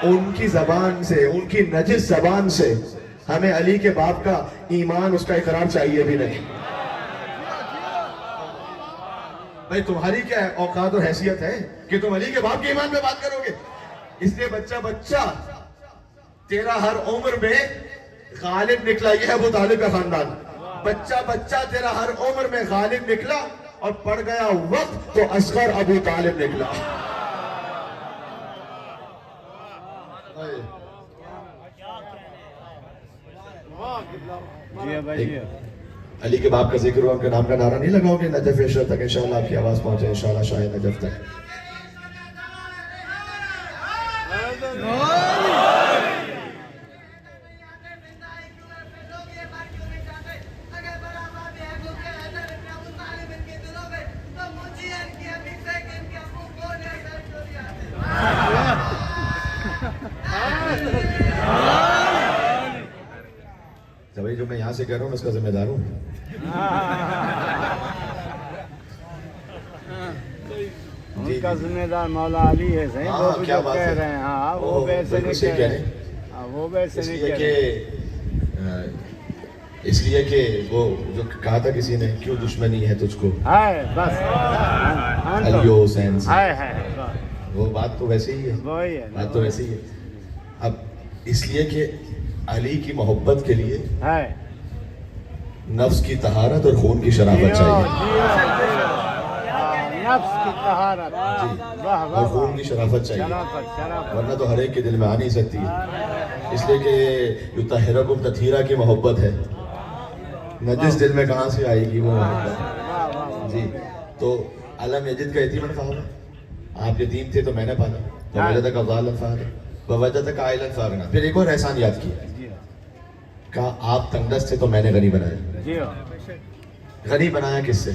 ان کی زبان سے, ان کی نجس زبان سے ہمیں علی کے باپ کا ایمان, اس کا اقرار چاہیے بھی نہیں. بھائی تمہاری کیا اوقات اور حیثیت ہے کہ تم علی کے باپ کے ایمان پہ بات کرو گے. اس لیے بچہ بچہ تیرا ہر عمر میں غالب نکلا, یہ ہے ابو طالب کا خاندان. بچہ بچہ تیرا ہر عمر میں غالب نکلا, اور پڑ گیا وقت تو اصغر ابو طالب نکلا. علی کے باپ کا ذکر ہوا, ان کے نام کا نعرہ نہیں لگاؤ گے نجف عشرہ تک انشاءاللہ آپ کی آواز پہنچے انشاءاللہ شاید نجف تک. بھائی جو میں یہاں سے کہہ رہا ہوں میں اس کا ذمہ دار ہوں. ان کا ذمہ دار مولا علی ہے. صحیح وہ جو کہہ رہے ہیں, ہاں وہ ویسے نہیں کہہ رہے, وہ ویسے نہیں کہہ رہے. اس لیے کہ وہ جو کہا تھا کسی نے, کیوں دشمنی ہے تجھ کو ہے بس علی و حسین سے, ہے وہ بات تو ویسے ہی ہے, وہی ہے, بات تو ویسے ہی ہے. اب اس لیے کہ علی کی محبت کے لیے نفس کی طہارت اور خون کی شرافت چاہیے. نفس کی طہارت اور خون کی شرافت چاہیے, ورنہ تو ہر ایک کے دل میں آ نہیں سکتی ہے. اس لیے کہ یطہرکم تطہیرا کی محبت ہے, نجس دل میں کہاں سے آئے گی وہ محبت. جی تو علم یجد کا یتیمن فآویٰ, آپ یتیم تھے تو میں نے پالا, ووجدک ضالا فہدیٰ ووجدک عائلا فاغنیٰ. پھر ایک اور احسان یاد کیا, کہا آپ تنگدست تھے تو میں نے غنی بنایا. غنی بنایا کس سے؟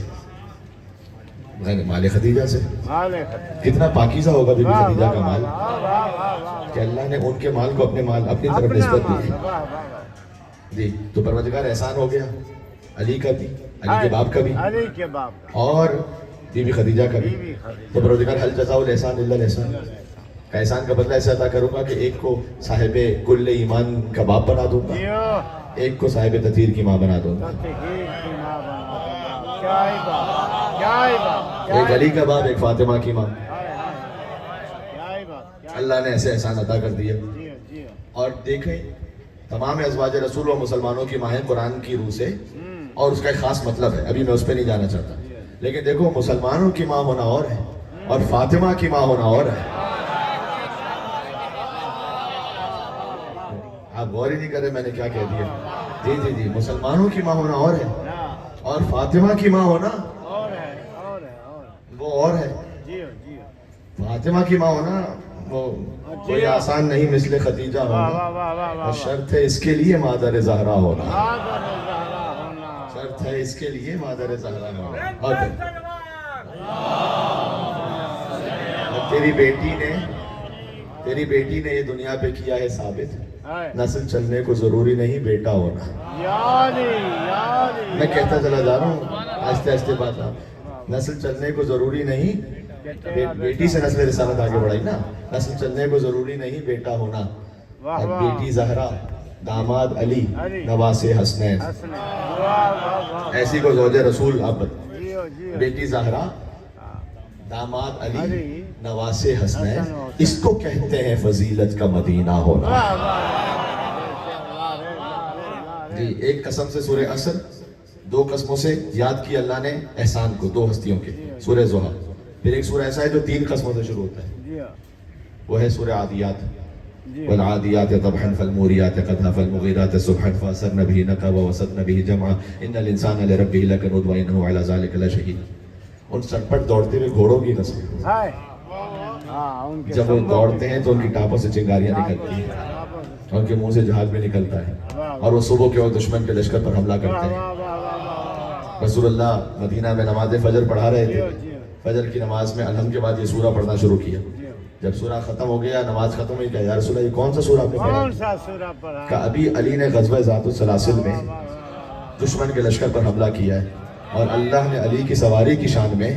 مال خدیجہ سے. مال خدیجہ. کتنا پاکیزہ ہوگا بی بی واہ خدیجہ واہ کا مال واہ واہ واہ واہ. کہ اللہ نے ان کے مال کو اپنے طرف اپنا نسبت دی. مال. واہ واہ واہ. جی تو پروردگار احسان ہو گیا علی کا بھی, علی کے باپ کا بھی, علی کے باپ کا. اور بی بی خدیجہ کا بھی. بی بی خدیجہ. تو پروردگار حل جزاء الاحسان الا الاحسان, کا احسان کا بدلہ ایسے عطا کروں گا کہ ایک کو صاحب کل ایمان کا باپ بنا دوں گا, جیو. ایک کو صاحب تطہیر کی ماں بنا دوں گا. تطہیر کی ماں بنا. کیا ہی بات, کیا ہی بات, کیا ایک ہی علی کا باپ, ایک فاطمہ کی ماں. کیا ہی بات, کیا ہی. اللہ نے ایسے احسان عطا کر دیا. جیو جیو. اور دیکھیں تمام ازواج رسول و مسلمانوں کی ماہیں قرآن کی روح سے, اور اس کا ایک خاص مطلب ہے, ابھی میں اس پہ نہیں جانا چاہتا. لیکن دیکھو مسلمانوں کی ماں ہونا اور ہے اور فاطمہ کی ماں ہونا اور ہے. آپ غور ہی نہیں کر رہے میں نے کیا کہہ دیا. جی جی جی, مسلمانوں کی ماں ہونا اور ہے اور فاطمہ کی ماں ہونا اور ہے, اور ہے, اور ہے. وہ اور ہے. جیو جیو. فاطمہ کی ماں ہونا وہ کوئی آسان نہیں, مثل خدیجہ واہ ہونا. واہ واہ واہ واہ. اور شرط ہے اس کے لیے مادر زہرا ہونا. مادر زہرا ہونا. شرط ہے اس کے لیے مادر زہرا ہونا. اور تیری بیٹی نے یہ دنیا پہ کیا ہے ثابت, نسل چلنے کو ضروری نہیں بیٹا ہونا. یعنی یعنی میں کہتا چلا جا رہا ہوں آہستہ آہستہ بات. نسل چلنے کو ضروری نہیں, بیٹی سے نسل رسالت آگے بڑھائی نا. نسل چلنے کو ضروری نہیں بیٹا ہونا. واہ اور واہ. بیٹی زہرا, داماد علی, نواسے حسنین. حسن. واہ واہ واہ. ایسی کو زوج رسول آپ بتائیں. جیو جیو. بیٹی زہرا, داماد علی, علی, نواسے حسنین. حسن و حسین. اس کو کہتے ہیں فضیلت کا مدینہ ہونا. واہ واہ. جی ایک قسم سے سورہ عصر, دو قسموں سے یاد کی اللہ نے احسان کو دو ہستیوں کے, سورہ ضحیٰ. پھر ایک سورہ ایسا ہے جو تین قسموں سے شروع ہوتا ہے, جیو وہ ہے سورہ عادیات. جیو. والعادیات ضبحا فالموریات قدحا فالمغیرات صبحا فأثرن به نقعا ووسطن به جمعا ان الانسان لربه لکنود وانه على ذلك لشهید. ان سرپٹ دوڑتے ہوئے گھوڑوں کی قسم, ہائے. ہاں ان کے جب وہ سنگوں دوڑتے ہیں تو ان کی ٹاپوں سے چنگاریاں نکلتی ہیں, ان کے منہ سے جھاگ بھی نکلتا ہے, اور وہ صبح کے وقت دشمن کے لشکر پر حملہ کرتے ہیں. واہ واہ واہ واہ. رسول اللہ مدینہ میں نماز فجر پڑھا رہے تھے. فجر کی نماز میں الحمد کے بعد یہ سورہ پڑھنا شروع کیا. جب سورہ ختم ہو گیا, نماز ختم ہوئی, کہا یا رسول اللہ یہ کون سا سورہ آپ نے پڑھا؟ کون سا سورہ پڑھا؟ کہ ابھی علی نے غزوہ ذات السلاسل میں دشمن کے لشکر پر حملہ کیا ہے, اور اللہ نے علی کی سواری کی شان میں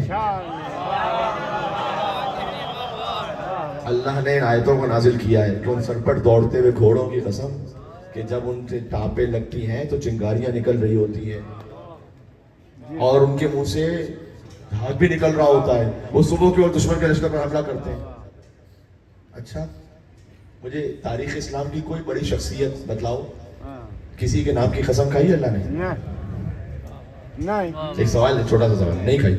اللہ نے ان آیتوں کو نازل کیا ہے کہ ان سرپٹ دوڑتے ہوئے گھوڑوں کی قسم کہ جب ان سے ٹانپیں لگتی ہیں تو چنگاریاں نکل رہی ہوتی ہیں, اور ان کے منہ سے جھاگ بھی نکل رہا ہوتا ہے. وہ صبح کے وقت دشمن کے لشکر پر حملہ کرتے ہیں. اچھا مجھے تاریخ اسلام کی کوئی بڑی شخصیت بتلاؤ, کسی کے نام کی قسم کھائی ہے اللہ نے؟ نہیں. ایک سوال ہے, چھوٹا سا سوال, نہیں کھائی,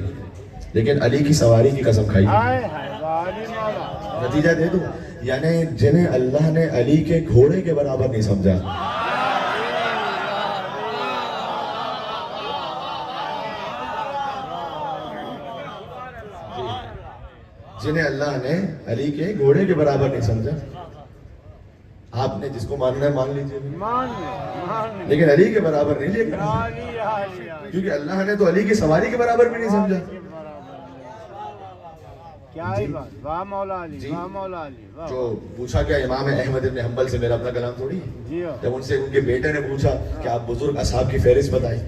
لیکن علی کی سواری کی قسم کھائی. ہائے ہائے. والی مولا. نتیجہ دے دو, یعنی جنہیں اللہ نے علی کے گھوڑے کے برابر نہیں سمجھا, جنہیں اللہ نے علی کے گھوڑے کے برابر نہیں سمجھا. آپ نے جس کو ماننا ہے مان لیجیے, مان لے. لیکن علی کے برابر نہیں لے کر, علی علی. کیونکہ اللہ نے تو علی کی سواری کے برابر بھی نہیں سمجھا. کیا ہی بات. واہ مولا علی. واہ مولا علی. واہ. جو پوچھا کیا امام احمد ابن حنبل سے, میرا اپنا کلام تھوڑی ہے. جیو. جب ان سے ان کے بیٹے نے پوچھا کہ آپ بزرگ اصحاب کی فہرست بتائیں,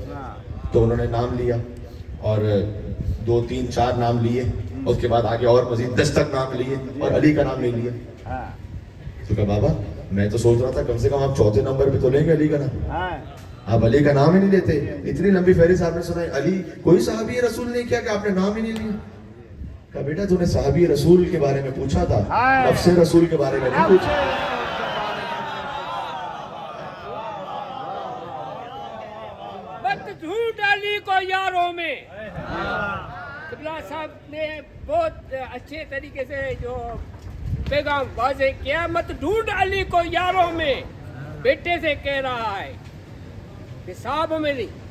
تو انہوں نے نام لیا, اور 2 3 4 نام لیے, اس کے بعد آگے اور مزید 10 تک نام لیے, اور علی کا نام نہیں لیا. تو کہا بابا میں تو سوچ رہا تھا کم سے کم آپ 4تھے نمبر پہ تو لیں گے علی کا نام, آپ علی کا نام ہی نہیں لیتے. اتنی لمبی فہرست آپ نے سنائی, علی کوئی صحابی رسول نہیں کیا کہ آپ نے نام ہی نہیں لیا. کہا بیٹا تو نے صحابی رسول کے بارے میں پوچھا تھا, نفس رسول کے بارے میں نہیں پوچھا. مت جھوٹ علی کو یاروں میں. قبلہ صاحب نے بہت اچھے طریقے سے جو پیغام واضح کیا. مت ڈھونڈ علی کو یاروں میں, بیٹے سے کہہ رہا ہے, حساب میں نہیں.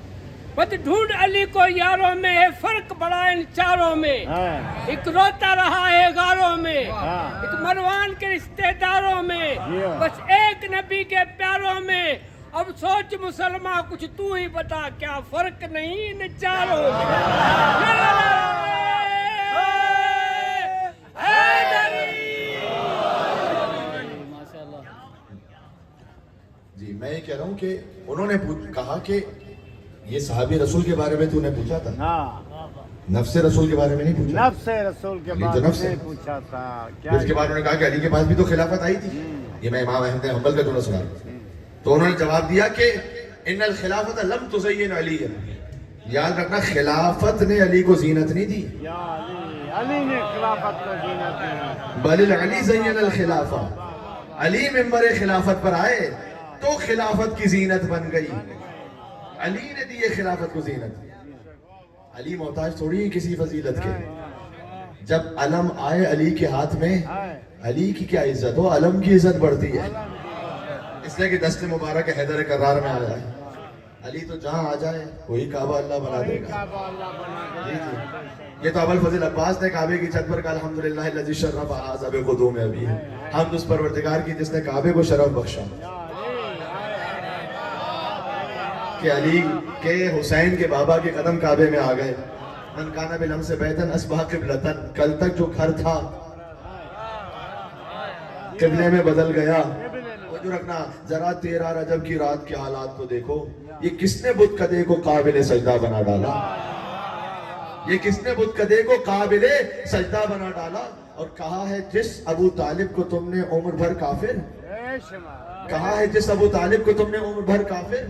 مت ڈھونڈ علی کو یاروں میں, ہے فرق بڑا ان چاروں میں. ایک روتا رہا ہے غاروں میں, ایک مروان کے رشتہ داروں میں, بس ایک نبی کے پیاروں میں. اب سوچ مسلمان کچھ تو ہی بتا, کیا فرق نہیں ان چاروں میں. کہہ رہا ہوں کہ انہوں نے کہا کہ یہ صحابی رسول کے بارے میں تو نے پوچھا تھا، ہاں نفس رسول کے بارے میں نہیں پوچھا. نفس رسول کے علی بارے تو نفس میں ہے. پوچھا تھا کیا اس کے بعد انہوں نے کہا کہ علی کے پاس بھی تو خلافت آئی تھی. یہ میں امام احمد حنبل کا جو سنا رہا ہوں. تو انہوں نے جواب دیا کہ ان الخلافت لم تزین علی. یاد رکھنا خلافت نے علی کو زینت نہیں دی، یا علی نے خلافت کو زینت دی. بل علی زین الخلافہ. علی ممبر خلافت پر آئے تو خلافت کی زینت بن گئی. علی نے دی خلافت کو زینت. علی محتاج تھوڑی ہے کسی فضیلت کے. جب علم آئے علی کے ہاتھ میں، علی کی کیا عزت ہو، علم کی عزت بڑھتی ہے. اس لیے کہ دست مبارک حیدر کرار میں آیا ہے. علی تو جہاں آ جائے وہی کعبہ اللہ بنا دے گا. جی جی. یہ تو ابوالفضل عباس نے کعبے کی چھت پر کہا الحمدللہ الذی شرف ھذا بقدوم ابی. ہم اس پروردگار کی جس نے کعبے کو شرف بخشا کہ علی کے حسین کے بابا کے قدم کعبے میں آ گئے. من کان بلمس بیتن اصبح قبلتن. کل تک جو گھر تھا قبلے میں بدل گیا. جو رکھنا ذرا 13 رجب کی رات کے حالات کو دیکھو. یہ کس نے بت کدے کو قابل سجدہ بنا ڈالا. یہ کس نے بت کدے کو قابل سجدہ بنا ڈالا. اور کہا ہے جس ابو طالب کو تم نے عمر بھر کافر، کہا ہے جس ابو طالب کو تم نے عمر بھر کافر،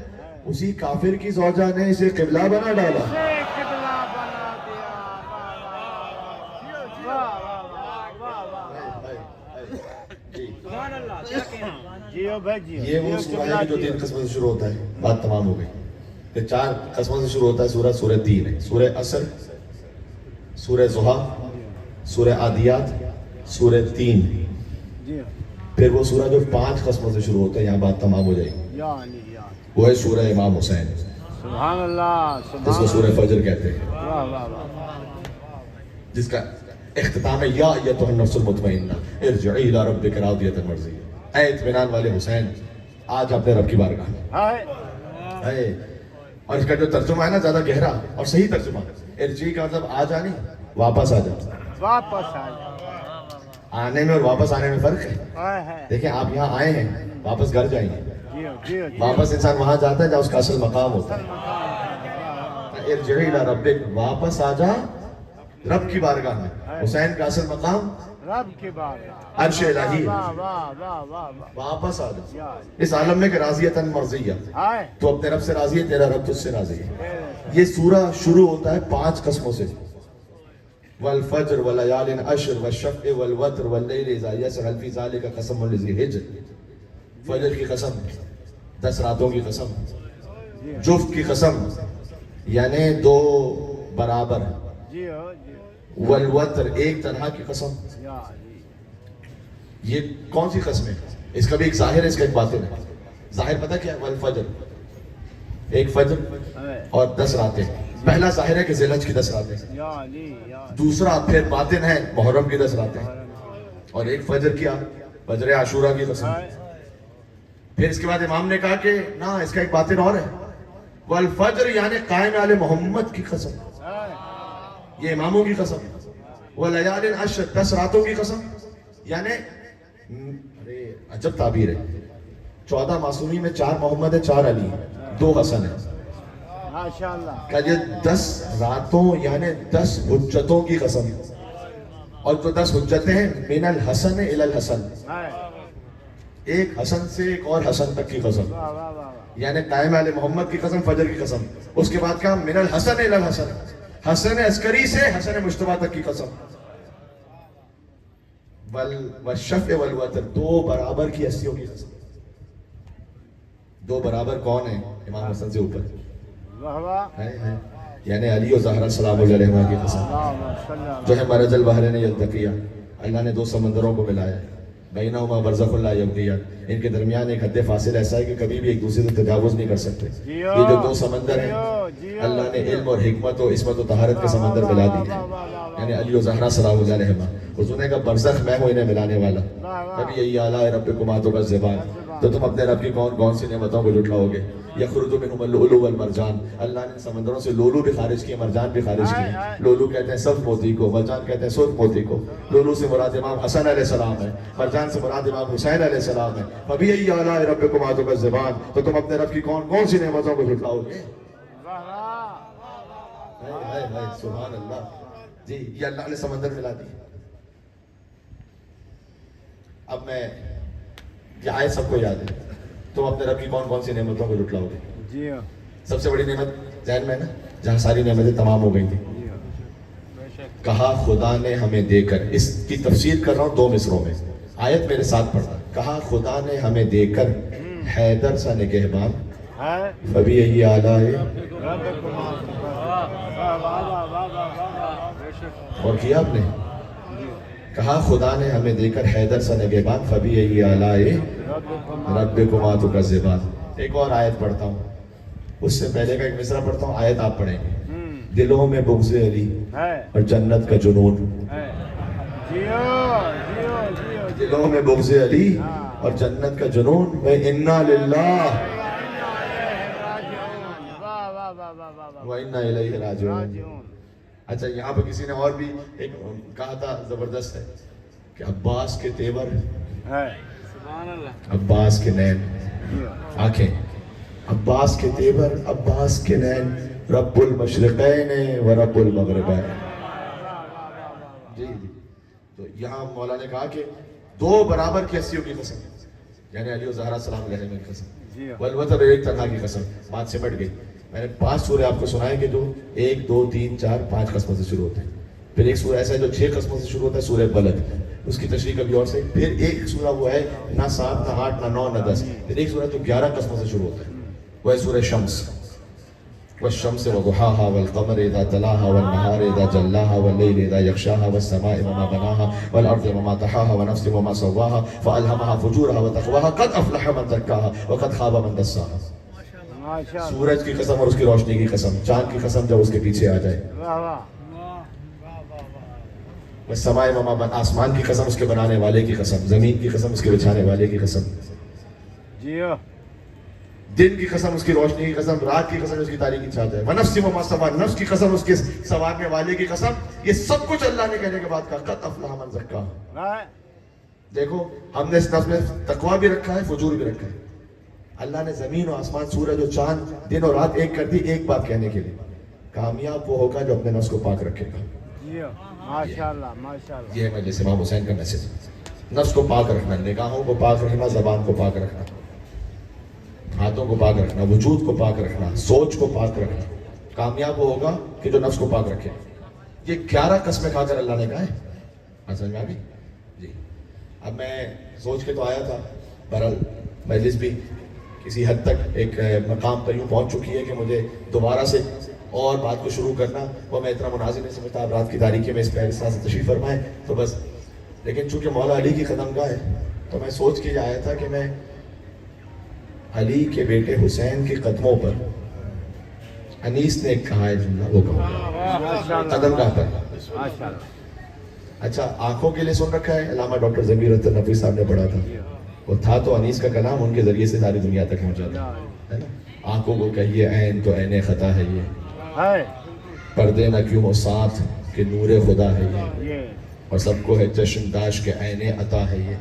اسی کافر کی زوجہ نے اسے قبلہ بنا ڈالا. یہ وہ سورہ ہے جو 3 قسموں سے شروع ہوتا ہے. بات تمام ہو گئی. پھر 4 قسموں سے شروع ہوتا ہے سورہ. سورہ 3 ہے، سورہ عصر، سورہ ضحیٰ، سورہ عادیات، سورہ 3. پھر وہ سورہ جو 5 قسموں سے شروع ہوتا ہے، یہاں بات تمام ہو جائے گی. وہ ہے سورہ امام حسین، سبحان اللہ. جس کو سورہ فجر کہتے ہیں، واہ واہ واہ. جس کا اختتام ہے یا ایتھا النفس المطمئنہ ارجعی الی ربک راضیۃ مرضیہ. اے اطمینان والے حسین، آج اپنے رب کی بارگاہ میں. اور اس کا جو ترجمہ ہے نا زیادہ گہرا اور صحیح ترجمہ. ارجعی کا مطلب آ جانی، واپس آ جا. واپس آ جا. آنے میں اور واپس آنے میں فرق ہے. دیکھیں آپ یہاں آئے ہیں، واپس گھر جائیں گے. واپس انسان وہاں جاتا ہے جہاں اس کا اصل مقام ہوتا ہے. ارجعی الی ربک، واپس آ جا رب کی بارگاہ میں. حسین کا اصل مقام رب کی بارگاہ، عرش الہی. واہ واہ واہ واہ. واپس آ جا اس عالم میں کہ راضیتاً مرضیہ. تو اپنے رب سے راضی ہے، تیرا رب تجھ سے راضی ہے. یہ سورہ شروع ہوتا ہے 5 قسموں سے. والفجر وليال عشر والشفع والوتر واللیل اذا یسر هل فی ذلک قسم لذی حجر. فجر کی قسم، 10 راتوں کی قسم، جفت کی قسم یعنی 2 برابر. والوتر، ایک تنہا کی قسم. یہ کون سی قسم ہے؟ اس کا بھی ایک ظاہر ہے، اس کا ایک باطن ہے. ظاہر پتہ کیا ہے؟ والفجر، ایک فجر اور 10 راتیں. پہلا ظاہر ہے کہ ذی الحج کی 10 راتیں. دوسرا پھر باطن ہے محرم کی 10 راتیں. اور ایک فجر کیا؟ فجر عاشورہ کی قسم. پھر اس کے بعد امام نے کہا کہ نہ، اس کا ایک باطن اور ہے. والفجر یعنی قائم آل محمد کی قسم، یہ اماموں کی قسم. ولیال عشر، 10 راتوں کی قسم یعنی ارے عجب تعبیر ہے. 14 معصومی میں 4 محمد ہے، 4 علی، 2 حسن ہے. ماشاءاللہ. کہ یہ 10 راتوں یعنی 10 حجتوں کی قسم. اور جو 10 حجتیں ہیں من الحسن الی الحسن، ایک حسن سے ایک اور حسن تک کی قسم. یعنی قائم علی محمد کی قسم، فجر کی قسم. اس کے بعد کہا من الحسن الی الحسن، حسن عسکری سے حسن مجتبیٰ تک کی قسم. والشفع والوتر، 2 برابر کی ہستیوں کی قسم. 2 برابر کون ہیں؟ امام حسن سے اوپر یعنی علی و زہرا سلام اللہ علیہ کی قسم. جو ہے مرج البحرین یلتقیہ، اللہ نے 2 سمندروں کو ملایا. بینہما برزخ لا یبغیان، ان کے درمیان ایک حد فاصل ایسا ہے کہ کبھی بھی ایک دوسرے سے تجاوز نہیں کر سکتے. یہ جو 2 سمندر ہیں، اللہ نے علم اور حکمت و عصمت و طہارت کے سمندر ملا دیے ہیں. یعنی علی و زہرا سلام اللہ علیہ. حضور نے کہا برزخ میں ہوں انہیں ملانے والا. کبھی یہی اعلیٰ ربکما تکذبان. تو تم اپنے رب کی کون کون سی نعمتوں کو جھٹلاؤ گے؟ یخرج منہم اللؤلؤ والمرجان، اللہ نے سمندروں سے لولو بھی خارج کیے، مرجان بھی خارج کیے۔ لولو کہتے ہیں سبز موتی کو، مرجان کہتے ہیں سرخ موتی کو۔ لولو سے مراد امام حسن علیہ السلام ہے، مرجان سے مراد امام حسین علیہ السلام ہے۔ فبأي آلاء ربكما تكذبان، تو تم اپنے رب کی کون کون سی نعمتوں کو جھٹلاؤ گے؟ سبحان اللہ جی، یہ اللہ نے سمندر ملا دی۔ اب میں یہ آیت سب کو یاد ہے، تم اپنے رب کی کون کون سی نعمتوں کو جھٹلاؤ گے؟ جی ہاں سب سے بڑی نعمت ذہن میں ہے نا، جہاں ساری نعمتیں تمام ہو گئی تھی، کہا خدا نے ہمیں دے کر، اس کی تفسیر کر رہا ہوں 2 مصروں میں، آیت میرے ساتھ پڑھنا۔ کہا خدا نے ہمیں دے کر حیدر سا نگہبان، ہے فبأي آلاء، اور کیا آپ نے، کہا خدا نے ہمیں دے کر حیدر سا نگہبان، فبأي آلاء ربكما تكذبان۔ ایک اور آیت پڑھتا ہوں، اس سے پہلے کا ایک مصرع پڑھتا ہوں، آیت آپ پڑھیں گے۔ دلوں میں بغض علی ہے اور جنت کا جنون، جیو جیو جیو دلوں میں بغض علی اور جنت کا جنون، وَإِنَّا لِلَّهِ واہ واہ واہ واہ واہ وَإِنَّا إِلَيْهِ راجعون۔ راجعون۔ اچھا یہاں پہ کسی نے اور بھی ایک کہا تھا، زبردست ہے، کہ عباس کے تیور، ہے سبحان اللہ عباس کے نین، جیو آنکھیں، عباس کے تیور، عباس کے نین، رب المشرقین و رب المغربین۔ جی جی، تو یہاں مولا نے کہا کہ 2 برابر کی ہستیوں کی قسم، یعنی علی و زہرا سلام علیہ کی قسم، والوتر ایک تنہا کی قسم، بات سمٹ گئی۔ میں نے 5 سورے آپ کو سنائے کہ جو 1 2 3 4 5 قسموں سے شروع ہوتے ہیں، پھر ایک سورہ ایسا ہے جو 6 قسموں سے شروع ہوتا ہے، سورہ بلد، اس کی تشریح کبھی اور سے، پھر ایک سورہ وہ ہے نہ 7 نہ 8 نہ 9 نہ 10، پھر ایک سورہ جو 11 قسموں سے شروع ہوتا ہے، وہ ہے سورہ شمس، والشمس وضحاها والقمر اذا تلاها والنهار اذا جلاها والليل اذا يغشاها والسماء وما بناها والارض وما طحاها ونفس وما سواها فالهمها فجورها وتقواها قد افلح من زكاها وقد خاب من دساها۔ ماشاء اللہ سورج کی قسم اور اس کی روشنی کی قسم، چاند کی قسم جب اس کے پیچھے آ جائے، واہ واہ والسماء وما بناها، آسمان کی قسم اس کے بنانے والے کی قسم، زمین کی قسم اس کے بچھانے والے کی قسم، جیو دن کی قسم اس کی روشنی کی قسم، رات کی قسم اس کی تاریکی چھا جائے، ونفس وما سوا، نفس کی قسم اس کے سنوارنے والے کی قسم، یہ سب کچھ اللہ نے کہنے کے بعد کہا قد افلح من زکاها۔ ہے دیکھو ہم نے اس نفس میں تقوی بھی رکھا ہے، فجور بھی رکھا ہے۔ اللہ نے زمین و آسمان، سورج و چاند، دن اور رات ایک کر دی ایک بات کہنے کے لیے، کامیاب وہ ہوگا جو اپنے نفس کو پاک رکھے گا۔ جیو ماشاء اللہ ماشاء اللہ یہ ہے مجلس امام حسین کا میسج، نفس کو پاک رکھنا، نگاہوں کو پاک رکھنا، زبان کو پاک رکھنا، ہاتھوں کو پاک رکھنا، وجود کو پاک رکھنا، سوچ کو پاک رکھنا، کامیاب وہ ہوگا کہ جو نفس کو پاک رکھے۔ یہ 11 قسمیں کھا کر اللہ نے کہا ہے، سمجھ میں آ گئی؟ جی اب میں سوچ کے تو آیا تھا، بہرحال مجلس بھی کسی حد تک ایک مقام پر یوں پہنچ چکی ہے کہ مجھے دوبارہ سے اور بات کو شروع کرنا وہ میں اتنا مناظر نہیں سمجھتا۔ آپ رات کی تاریکی میں اس پہلے سے تشریف فرمائیں تو بس، لیکن چونکہ مولا علی کی قدم گاہ ہے تو میں سوچ کے آیا تھا کہ میں علی کے بیٹے حسین کے قدموں پر، انیس نے ایک کہا ہے جملہ، وہ کہا قدم گاہ پر۔ ماشاء اللہ اچھا آنکھوں کے لیے سن رکھا ہے، علامہ ڈاکٹر ضمیر النفی صاحب نے پڑھا تھا، وہ تھا تو انیس کا کلام ان کے ذریعے سے ساری دنیا تک پہنچا تھا، ہے نا؟ آنکھوں کو کہیے عین تو عین خطا ہے یہ، ہے پردے نہ کیوں ہو ساتھ کہ نور خدا ہے یہ، یہ اور سب کو ہے چشم داش کے عین عطا ہے یہ،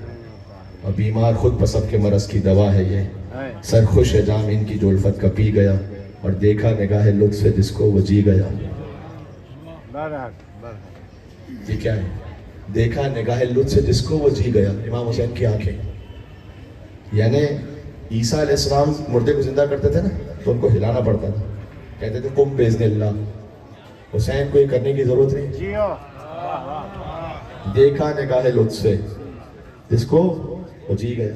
اور بیمار خود پسب کے مرض کی دوا ہے یہ، ہے سرخوش ہے جام ان کی جو الفت کا پی گیا، اور دیکھا نگاہ لطف سے جس کو وہ جی گیا۔ برحق یہ کیا ہے؟ دیکھا نگاہ لطف سے جس کو وہ جی گیا، امام حسین کی آنکھیں، یعنی عیسیٰ علیہ السلام مردے کو زندہ کرتے تھے نا تو ان کو ہلانا پڑتا تھا، کہتے تھے قم باذن اللہ، حسین کو یہ کرنے کی ضرورت نہیں، جیو دیکھا نگاہ لطف سے جس کو وہ جی گیا۔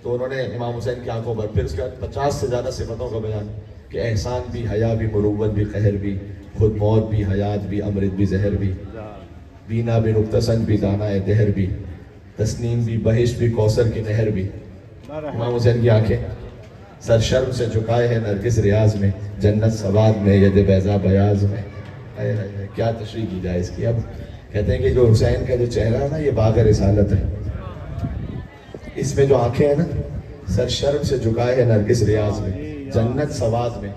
تو انہوں نے امام حسین کی آنکھوں پر پھر اس کے بعد 50 سے زیادہ صفتوں کا بیان کہ احسان بھی، حیا بھی، مروت بھی، قہر بھی، خود موت بھی، حیات بھی، امرت بھی، زہر بھی، بینا بھی، نقطسن بھی، دانہ دہر بھی، تسنیم بھی، بہشت بھی، کوثر کی نہر بھی۔ امام حسین کی آنکھیں سر شرم سے جھکائے ہیں نرگس ریاض میں، جنت سواد میں، ید بیضا بیاض میں۔ اے اے کیا تشریح کی جائے اس کی۔ اب کہتے ہیں کہ جو حسین کا جو چہرہ ہے نا یہ باغ رسالت ہے، اس میں جو آنکھیں ہیں نا سر شرم سے جھکائے ہے نرگس ریاض میں، جنت سواد میں،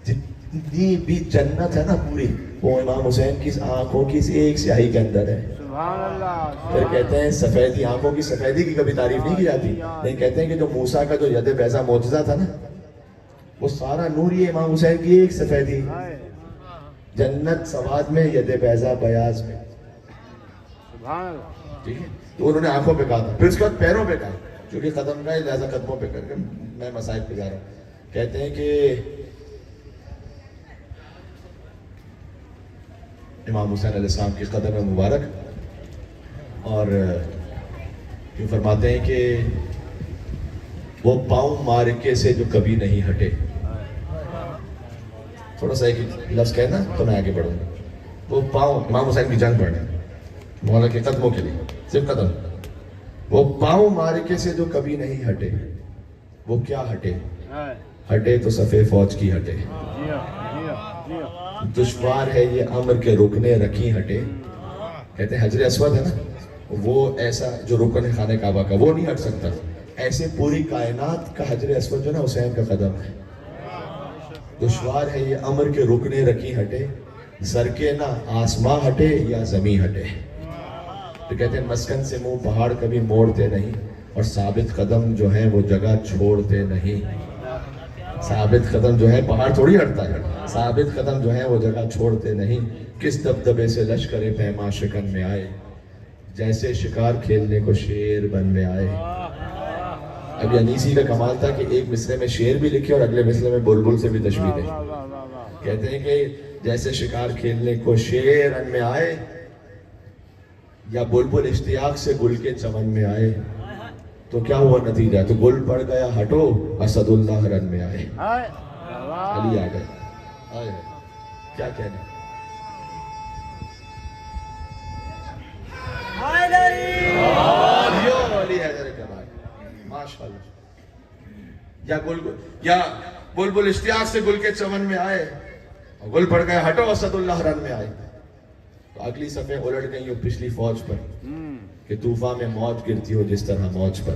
جتنی بھی جنت ہے نا پوری، وہ امام حسین کی آنکھوں کی ایک سیاہی کے اندر ہے۔ سبحان اللہ۔ پھر کہتے ہیں سفیدی، آنکھوں کی سفیدی کی کبھی تعریف نہیں کی جاتی، لیکن کہتے ہیں کہ جو موسیٰ کا جو ید بیضا معجزہ تھا نا، وہ سارا نور یہ امام حسین کی ایک سفیدی، جنت سواد میں، ید بیضا بیاض میں۔ سبحان اللہ۔ ٹھیک ہے، تو انہوں نے آنکھوں پہ کہا تھا، پھر اس کے بعد پیروں پہ کہا، چونکہ قدم کا لہذا قدموں پہ کر کے میں مسائل پہ جا رہا ہوں۔ کہتے ہیں کہ امام حسین علیہ السلام کی قدم مبارک، اور یوں فرماتے ہیں کہ وہ پاؤں مارکے سے جو کبھی نہیں ہٹے۔ تھوڑا سا ایک لفظ کہنا تو میں آگے بڑھوں گا۔ وہ پاؤں، امام حسین کی جنگ پڑھنا مولا کے قدموں کے لیے، صرف قدم۔ وہ پاؤں مارکے سے جو کبھی نہیں ہٹے، وہ کیا ہٹے؟ ہٹے تو صفِ فوج کی ہٹے۔ دشوار ہے یہ امر کے رکنے رکھی ہٹے۔ کہتے ہیں حجر اسود ہے نا، وہ ایسا جو رکن ہے خانہ کعبہ کا، وہ نہیں ہٹ سکتا، ایسے پوری کائنات کا حجر اسود جو نا حسین کا قدم ہے۔ دشوار ہے یہ امر کے رکنے رکھی ہٹے، سر کے نہ آسماں ہٹے یا زمین ہٹے۔ تو کہتے ہیں مسکن سے منہ پہاڑ کبھی موڑتے نہیں، اور ثابت قدم جو ہیں وہ جگہ چھوڑتے نہیں۔ ثابت قدم جو ہے پہاڑ تھوڑی ہٹتا ہے، ثابت قدم جو ہے وہ جگہ چھوڑتے نہیں۔ کس دبدبے سے لشکر پیما شکن میں آئے، جیسے شکار کھیلنے کو شیر بن میں آئے۔ اب انیسی کا کمال تھا کہ ایک مصرے میں شیر بھی لکھے اور اگلے مصرے میں بلبل سے بھی تشبیہ دے۔ کہتے ہیں کہ جیسے شکار کھیلنے کو شیر ان میں آئے، یا بلبل اشتیاق سے گل کے چمن میں آئے، تو کیا ہوا نتیجہ؟ تو گل پڑ گیا ہٹو، اسد اللہ رن میں آئے۔ علی آ گئے، آئے کیا کہنے۔ علی حیدر کمال، ماشاءاللہ۔ یا بلبل اشتیاق سے گل کے چمن میں آئے، اور گل پڑ گیا ہٹو، اسد اللہ رن میں آئے۔ تو اگلی صفحے الٹ گئی وہ پچھلی فوج پر، کہ طوفان میں موج گرتی ہو جس طرح موج پر۔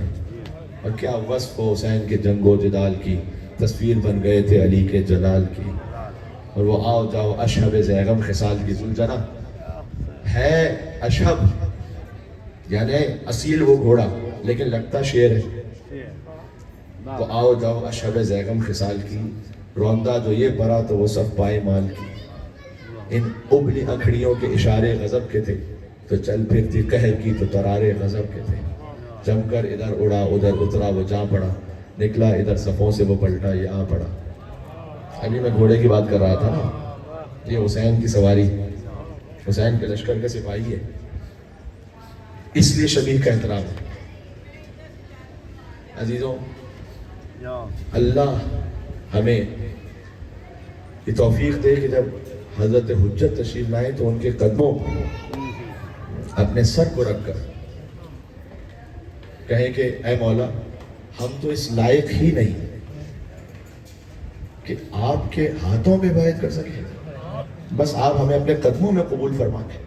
اور کیا وصف ہو حسین کے جنگ و جدال کی، تصویر بن گئے تھے علی کے جلال کی۔ اور وہ آؤ جاؤ اشہب زیغم خصال کی، ذوالجناح ہے اشہب، یعنی اصیل وہ گھوڑا لیکن لگتا شیر ہے۔ تو آؤ جاؤ اشہب زیغم خصال کی، روندہ جو یہ پرا تو وہ سب پائے مال کی۔ ان ابلی اکھڑیوں کے اشارے غضب کے تھے، تو چل پھرتی قہر کی تو ترارے غضب کے تھے۔ جم کر ادھر اڑا ادھر اترا وہ جا پڑا، نکلا ادھر صفوں سے وہ پلٹا یہ آ پڑا۔ ابھی میں گھوڑے کی بات کر رہا تھا نا، یہ حسین کی سواری، حسین کے لشکر کا سپاہی ہے، اس لیے شبیہ کا احترام ہے۔ عزیزوں، اللہ ہمیں یہ توفیق دے کہ جب حضرت حجت تشریف لائیں تو ان کے قدموں اپنے سر کو رکھ کر کہیں کہ اے مولا، ہم تو اس لائق ہی نہیں کہ آپ کے ہاتھوں میں بیعت کر سکیں، بس آپ ہمیں اپنے قدموں میں قبول فرما دیں،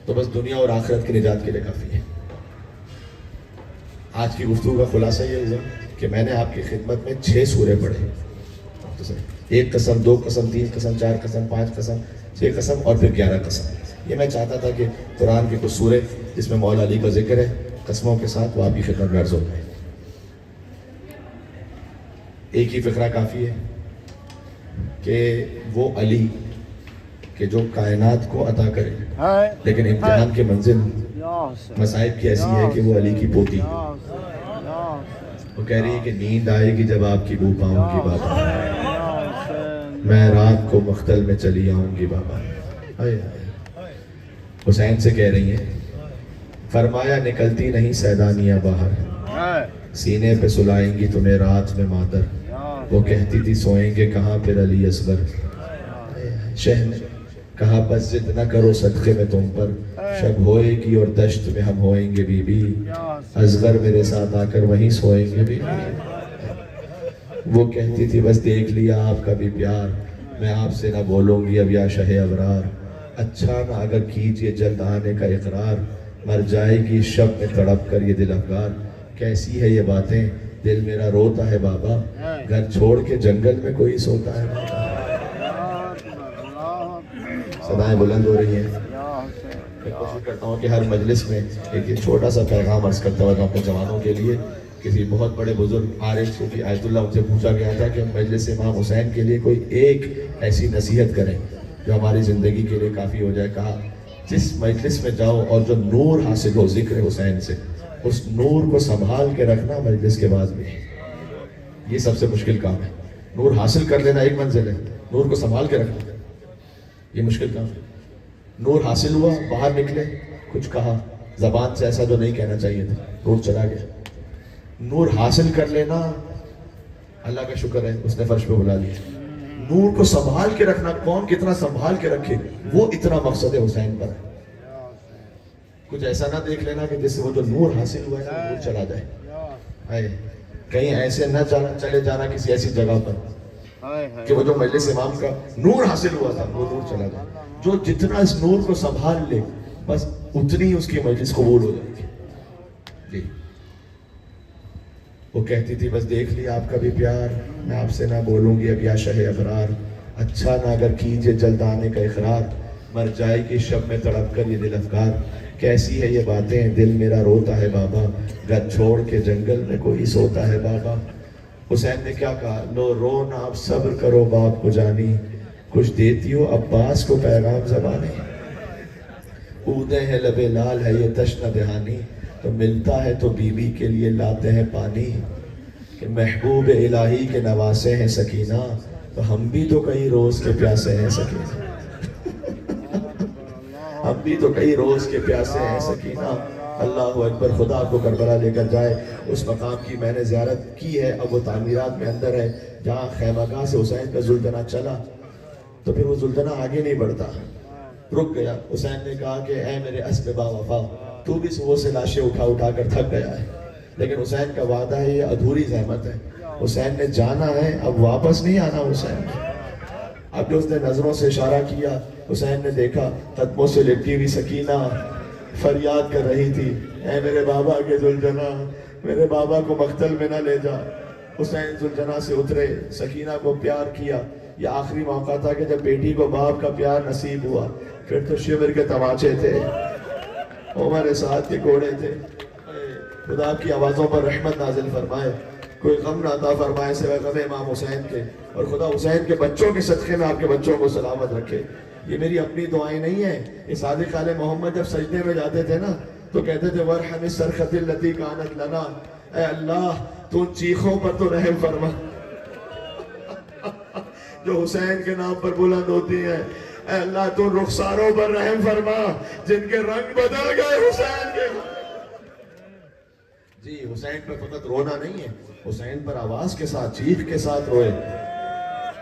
تو بس دنیا اور آخرت کی نجات کے لیے کافی ہے۔ آج کی گفتگو کا خلاصہ یہ ہے کہ میں نے آپ کی خدمت میں 6 سورے پڑھے، 1 قسم 2 قسم 3 قسم 4 قسم 5 قسم 6 قسم اور پھر 11 قسم۔ یہ میں چاہتا تھا کہ قرآن کے کچھ سورے جس میں مولا علی کا ذکر ہے قسموں کے ساتھ وہ آپ کی خدمت میں عرض ہو جائے۔ ایک ہی فقرہ کافی ہے کہ وہ علی کہ جو کائنات کو عطا کرے، لیکن امتحان کے منزل مصائب کی ایسی ہے کہ وہ علی کی پوتی، وہ کہہ رہی ہے کہ نیند آئے گی جب آپ کی بو پاؤں گی بابا، میں رات کو مختل میں چلی آؤں گی بابا۔ حسین سے کہہ رہی ہیں، فرمایا نکلتی نہیں سیدانیاں باہر، سینے پہ سلائیں گی تمہیں رات میں مادر، وہ کہتی تھی سوئیں گے کہاں پھر علی اصغر، شہ نے کہا بس ضد نہ کرو صدقے میں تم پر، شب ہوئے گی اور دشت میں ہم ہوئیں گے بی بی، اصغر میرے ساتھ آ کر وہیں سوئیں گے بی بی۔ وہ کہتی تھی بس دیکھ لیا آپ کا بھی پیار، میں آپ سے نہ بولوں گی اب یا شہ ابرار، اچھا نہ اگر کیجئے جلد آنے کا اقرار، مر جائے گی شب میں تڑپ کر یہ دل افگار، کیسی ہے یہ باتیں دل میرا روتا ہے بابا، گھر چھوڑ کے جنگل میں کوئی سوتا ہے بابا. صدائیں بلند ہو رہی ہیں. میں کوشش کرتا ہوں کہ ہر مجلس میں ایک چھوٹا سا پیغام عرض کرتا ہوں اپنے جوانوں کے لیے. کسی بہت بڑے بزرگ عارف صوفی آیت اللہ، ان سے پوچھا گیا تھا کہ مجلس امام حسین کے لیے کوئی ایک ایسی نصیحت کریں جو ہماری زندگی کے لیے کافی ہو جائے. کہا جس مجلس میں جاؤ اور جو نور حاصل ہو ذکر حسین سے، اس نور کو سنبھال کے رکھنا مجلس کے بعد بھی. یہ سب سے مشکل کام ہے. نور حاصل کر لینا ایک منزل ہے، نور کو سنبھال کے رکھنا یہ مشکل کام ہے. نور حاصل ہوا، باہر نکلے، کچھ کہا زبان سے ایسا جو نہیں کہنا چاہیے تھا، نور چلا گیا. نور حاصل کر لینا اللہ کا شکر ہے، اس نے فرش پہ بلا لیا. نور کو سنبھال کے رکھنا، کون کتنا سنبھال کے رکھے وہ اتنا مقصد حسین پر ہے. کچھ ایسا نہ دیکھ لینا کہ جس سے وہ جو نور حاصل ہوا ہے وہ نور چلا جائے. کہیں ایسے نہ چلے جانا کسی ایسی جگہ پر کہ وہ جو مجلس امام کا نور حاصل ہوا تھا وہ نور چلا جائے. جو جتنا اس نور کو سنبھال لے بس اتنی اس کی مجلس قبول ہو جائے گی. جی وہ کہتی تھی بس دیکھ لیا آپ کا بھی پیار، میں آپ سے نہ بولوں گی اب یا شہ ابرار، اچھا نہ اگر کیجئے جلد آنے کا اقرار، مر جائے گی شب میں تڑپ کر یہ دل افکار. کیسی ہے یہ باتیں دل میرا روتا ہے بابا، گھر چھوڑ کے جنگل میں کوئی سوتا ہے بابا. حسین نے کیا کہا؟ لو رو نہ اب صبر کرو باپ کو جانی، کچھ دیتی ہو عباس کو پیغام زبانی. اودے ہیں لبے لال ہے یہ تشنہ دہانی، تو ملتا ہے تو بی بی کے لیے لاتے ہیں پانی. کہ محبوب الہی کے نواسے ہیں سکینہ، تو ہم بھی تو کئی روز کے پیاسے ہیں سکینہ. ہم بھی تو کئی روز کے پیاسے ہیں سکینہ. اللہ اکبر. خدا کو کربلا لے کر جائے. اس مقام کی میں نے زیارت کی ہے، اب وہ تعمیرات میں اندر ہے، جہاں خیمہ گاہ سے حسین کا زلجنہ چلا تو پھر وہ زلجنہ آگے نہیں بڑھتا، رک گیا. حسین نے کہا کہ اے میرے اسب با وفا، تو بھی صبح سے لاشیں اٹھا کر تھک گیا ہے، لیکن حسین کا وعدہ ہے یہ ادھوری زحمت ہے. حسین نے جانا ہے، اب واپس نہیں آنا. حسین اب جو اس نے نظروں سے اشارہ کیا، حسین نے دیکھا قدموں سے لپٹی ہوئی سکینہ فریاد کر رہی تھی، اے میرے بابا کے زلجنہ، میرے بابا کو مقتل میں نہ لے جا. حسین زلجنہ سے اترے، سکینہ کو پیار کیا. یہ آخری موقع تھا کہ جب بیٹی کو باپ کا پیار نصیب ہوا. پھر تو شمر کے تماچے تھے، عمر سعد کے کوڑے تھے. خدا کی آوازوں پر رحمت نازل فرمائے، کوئی غم نہ عطا فرمائے سوائے غم امام حسین کے. اور خدا حسین کے بچوں کے صدقے میں آپ کے بچوں کو سلامت رکھے. یہ میری اپنی دعائیں نہیں ہیں. یہ صادق آل محمد جب سجدے میں جاتے تھے نا تو کہتے تھے وَرْحَمِ السَّرْخَةِ الَّتِي كَانَتْ لَنَا، اے اللہ تو چیخوں پر تو رحم فرما جو حسین کے نام پر بلند ہوتی ہیں. اے اللہ تو رخساروں پر رحم فرما جن کے رنگ بدل گئے حسین کے. جی حسین پر فقط رونا نہیں ہے، حسین پر آواز کے ساتھ چیخ کے ساتھ روئے.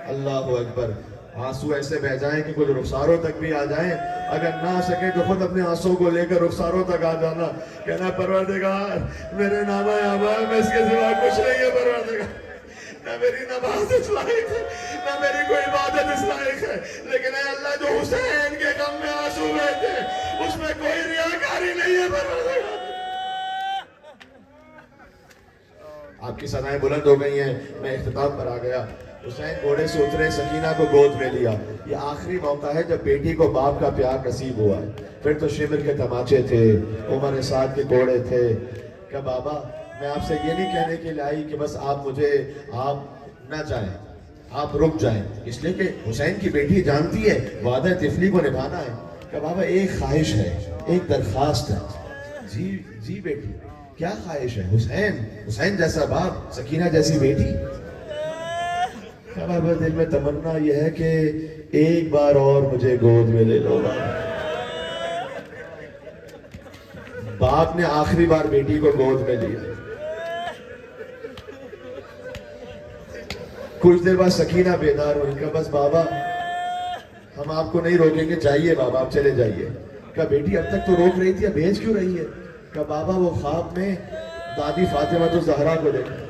اللہ اکبر. آنسو ایسے بہ جائیں کہ کچھ رخساروں تک بھی آ جائیں. اگر نہ آ سکے تو خود اپنے آنسوں کو لے کر رخساروں تک آ جانا، کہنا پروردگار میرے نامہ اعمال میں اس کے سوا کچھ نہیں ہے پروردگار. نہ میری نماز اس لائق ہے، نہ میری کوئی عبادت اس لائق ہے، لیکن اے اللہ جو حسین کے غم میں آنسو بہتے اس میں کوئی ریاکاری نہیں ہے پروردگار. آپ کی صدائیں بلند ہو گئی ہیں. میں اختتام پر آ گیا. حسین گھوڑے سے اترے، سکینہ کو گود میں لیا. یہ آخری موقع ہے جب بیٹی کو باپ کا پیار نصیب ہوا ہے. پھر تو شمر کے تماچے تھے، عمر سعد کے گھوڑے تھے. کہ بابا میں آپ سے یہ نہیں کہنے کے لیے آئی کہ بس آپ نہ جائیں، آپ رک جائیں، اس لیے کہ حسین کی بیٹی جانتی ہے وعدہ طفلی کو نبھانا ہے. کہ بابا ایک خواہش ہے، ایک درخواست ہے. جی بیٹی کیا خواہش ہے؟ حسین جیسا باپ، سکینہ جیسی بیٹی. بابا دل میں تمنا یہ ہے کہ ایک بار اور مجھے گود میں لے لو. باپ نے آخری بار بیٹی کو گود میں لیا. کچھ دیر بعد سکینہ بیدار ہوئی. کہ بس بابا ہم آپ کو نہیں روکیں گے، جائیے بابا آپ چلے جائیے. کہا بیٹی اب تک تو روک رہی تھی، اب بھیج کیوں رہی ہے؟ کہ بابا وہ خواب میں دادی فاطمہ تو زہرا کو دیکھا.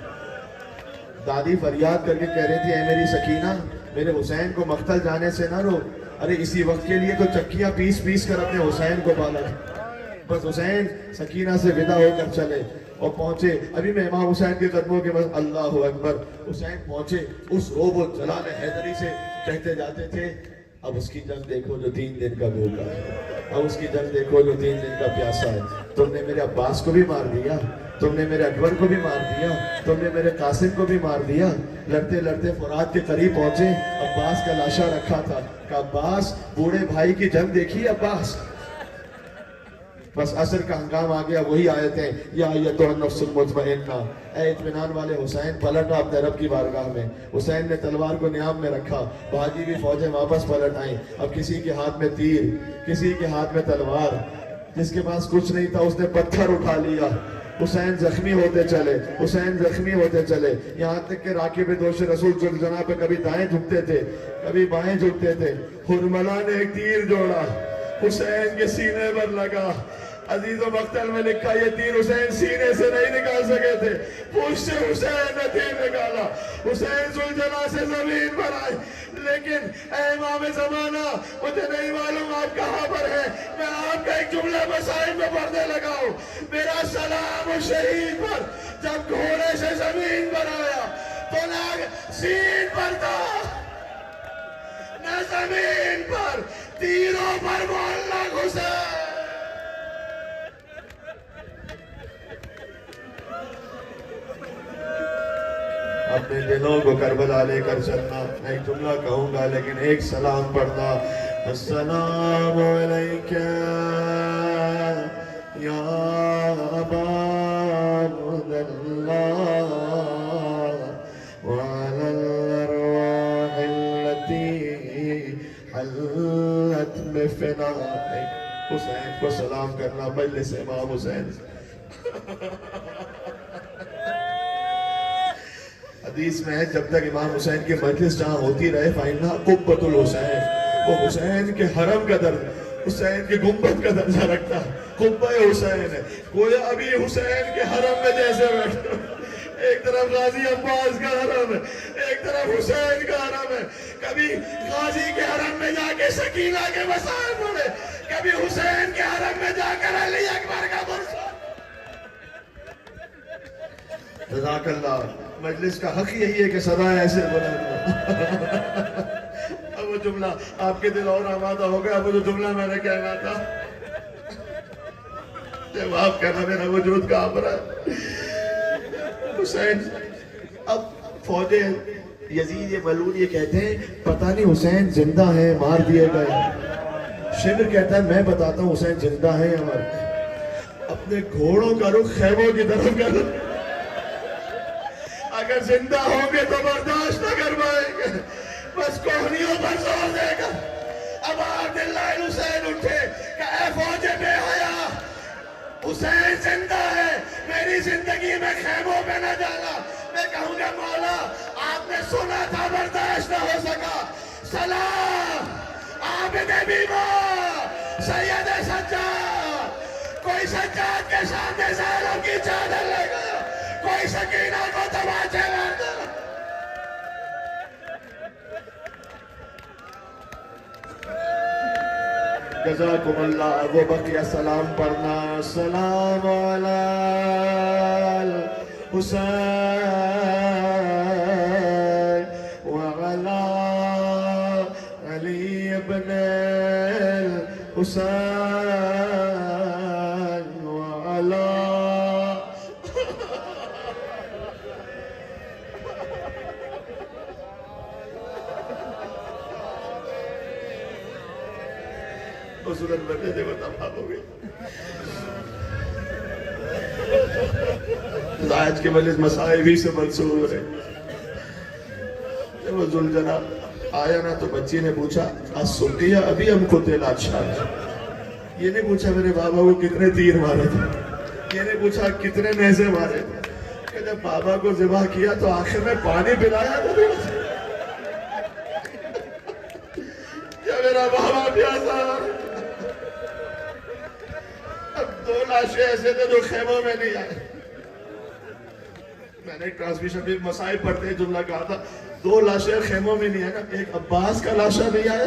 دادی فریاد کر کے کہہ رہی تھی اے میری سکینہ میرے حسین کو مقتل جانے سے نہ روک. ارے اسی وقت کے لیے تو چکیاں پیس کر اپنے حسین کو پالا. بس حسین سکینہ سے ودا ہو کر چلے. اور پہنچے. ابھی میں امام حسین کے قدموں کے بعد اللہ اکبر. حسین پہنچے اس روب و جلال حیدری سے کہتے جاتے تھے اب اس کی جنگ دیکھو جو 3 دن کا بھوکا ہے, اب اس کی جنگ دیکھو جو 3 دن کا پیاسا ہے. تم نے میرے عباس کو بھی مار دیا, تم نے میرے اکبر کو بھی مار دیا, تم نے میرے قاسم کو بھی مار دیا. لڑتے لڑتے فرات کے قریب پہنچے, عباس کا لاشا رکھا تھا. کہ عباس بوڑھے بھائی کی جنگ دیکھی عباس. بس عصر کا ہنگام آ گیا, وہی آیتیں یا ایتھا النفس المطمئنہ, اے اطمینان والے حسین پلٹا اپنے رب کی بارگاہ میں. حسین نے تلوار کو نیام میں رکھا, باقی بھی فوجیں واپس پلٹ آئیں. اب کسی کے ہاتھ میں تیر, کسی کے ہاتھ میں تلوار, جس کے پاس کچھ نہیں تھا اس نے پتھر اٹھا لیا. حسین زخمی ہوتے چلے, حسین زخمی ہوتے چلے, یہاں تک کہ راکب دوش رسول جناب پہ کبھی دائیں جھکتے تھے کبھی بائیں جھکتے تھے. حرملہ نے ایک تیر جوڑا, حسین کے سینے پر لگا. عزیز و مقتل میں لکھا یہ تیر حسین سینے سے نہیں نکال سکے تھے, پوچھ سے حسین نے تیر نکالا. حسین ذوالجلال سے زمین پر آئے, لیکن اے امام زمانہ مجھے نہیں معلوم آپ کہاں پر ہیں. میں آپ کا ایک جملہ مسائل میں پڑھنے لگا ہوں. میرا سلام اس شہید پر جب گھوڑے سے زمین پر آیا تو نہ سین پر تھا نہ زمین پر, تیروں پر معلق حسین. اپنے دلوں کو کربلا لے کر چلنا. میں ایک جملہ کہوں گا لیکن ایک سلام پڑھنا. السلام علیکہ یا ابا عبداللہ وعلی الارواح التي حلت بفنائک. حسین کو سلام کرنا, مجلس امام حسین. حدیث میں ہے جب تک امام حسین کی مجلس جہاں ہوتی رہے فَإِنَّهَا قُبَّةُ الْحُسَین, وہ حسین کے حرم کا درجہ, حسین کے گنبد کا درجہ رکھتا. قبہ حسین ہے, گویا ابھی حسین کے حرم میں جیسے بیٹھا. ایک طرف غازی عباس کا حرم ہے, ایک طرف حسین کا حرم ہے. کبھی غازی کے حرم میں جا کے سکینہ کے مسائل پڑھے, کبھی حسین کے حرم میں جا کر علی اکبر کا برسا. جزاک اللہ. مجلس کا حق یہی ہے کہ صدایں ایسے بلند. اب وہ جملہ آپ کے دل اور آمادہ ہو گیا. وہ جو جملہ میں نے کہنا تھا جواب کرنا, میرا وجود کہاں پر ہے. حسین اب فوجیں یزید یہ ملعون یہ کہتے ہیں پتہ نہیں حسین زندہ ہیں مار دیے گئے. شبر کہتا ہے میں بتاتا ہوں حسین زندہ ہے یا مر. اپنے گھوڑوں کا رخ خیموں کی طرف کر, اگر زندہ ہوں گے تو برداشت نہ کر پائیں گے, بس کوہنیوں پر زور دے گا. اب عبداللہ حسین اٹھے کہ اے فوج بے حیا, حسین زندہ ہے, میری زندگی میں خیموں پہ نہ جانا. میں کہوں گا مولا آپ نے سنا تھا برداشت نہ ہو سکا. سلام عابد بیمار سید سجاد, کوئی سجاد کے سامنے زالوں کی چادر لگا, کوئی سکینہ کو تماچے مارتا. جزاکم اللہ. وہ بقیہ سلام پڑھنا. السلام علی الحسین وعلی علی ابن الحسین وعلی صورت بندے دے وہ تمام ہو گئی. آج کے مجلس مسائب ہی سے منصور ہے. جب وہ ذوالجلال آیا نا تو بچی نے پوچھا السقیہ ابھی ہم کو تیل اچھا. یہ نہیں پوچھا میرے بابا کو کتنے تیر مارے تھے, یہ نہیں پوچھا کتنے نیزے مارے تھے. کہ جب بابا کو ذبح کیا تو آخر میں پانی پلایا تھا کیا میرا بابا پیاسا. اب 2 لاشیں ایسے تھے جو خیموں میں نہیں آئے. میں نے ایک ٹرانسمیشن بھی مسائل پڑھتے جملہ کہا تھا 2 لاشیں خیموں میں نہیں آئے نا. ایک عباس کا لاشا نہیں آیا,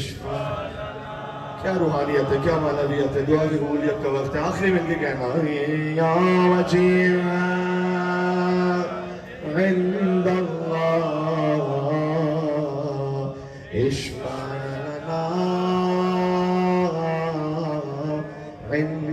واشفع. کیا روحانیت ہے، کیا معنویت ہے. دعا کی قبولیت کا وقت ہے. آخری مل کے کہنا یا وجیہ عند اللہ اشفع لنا عند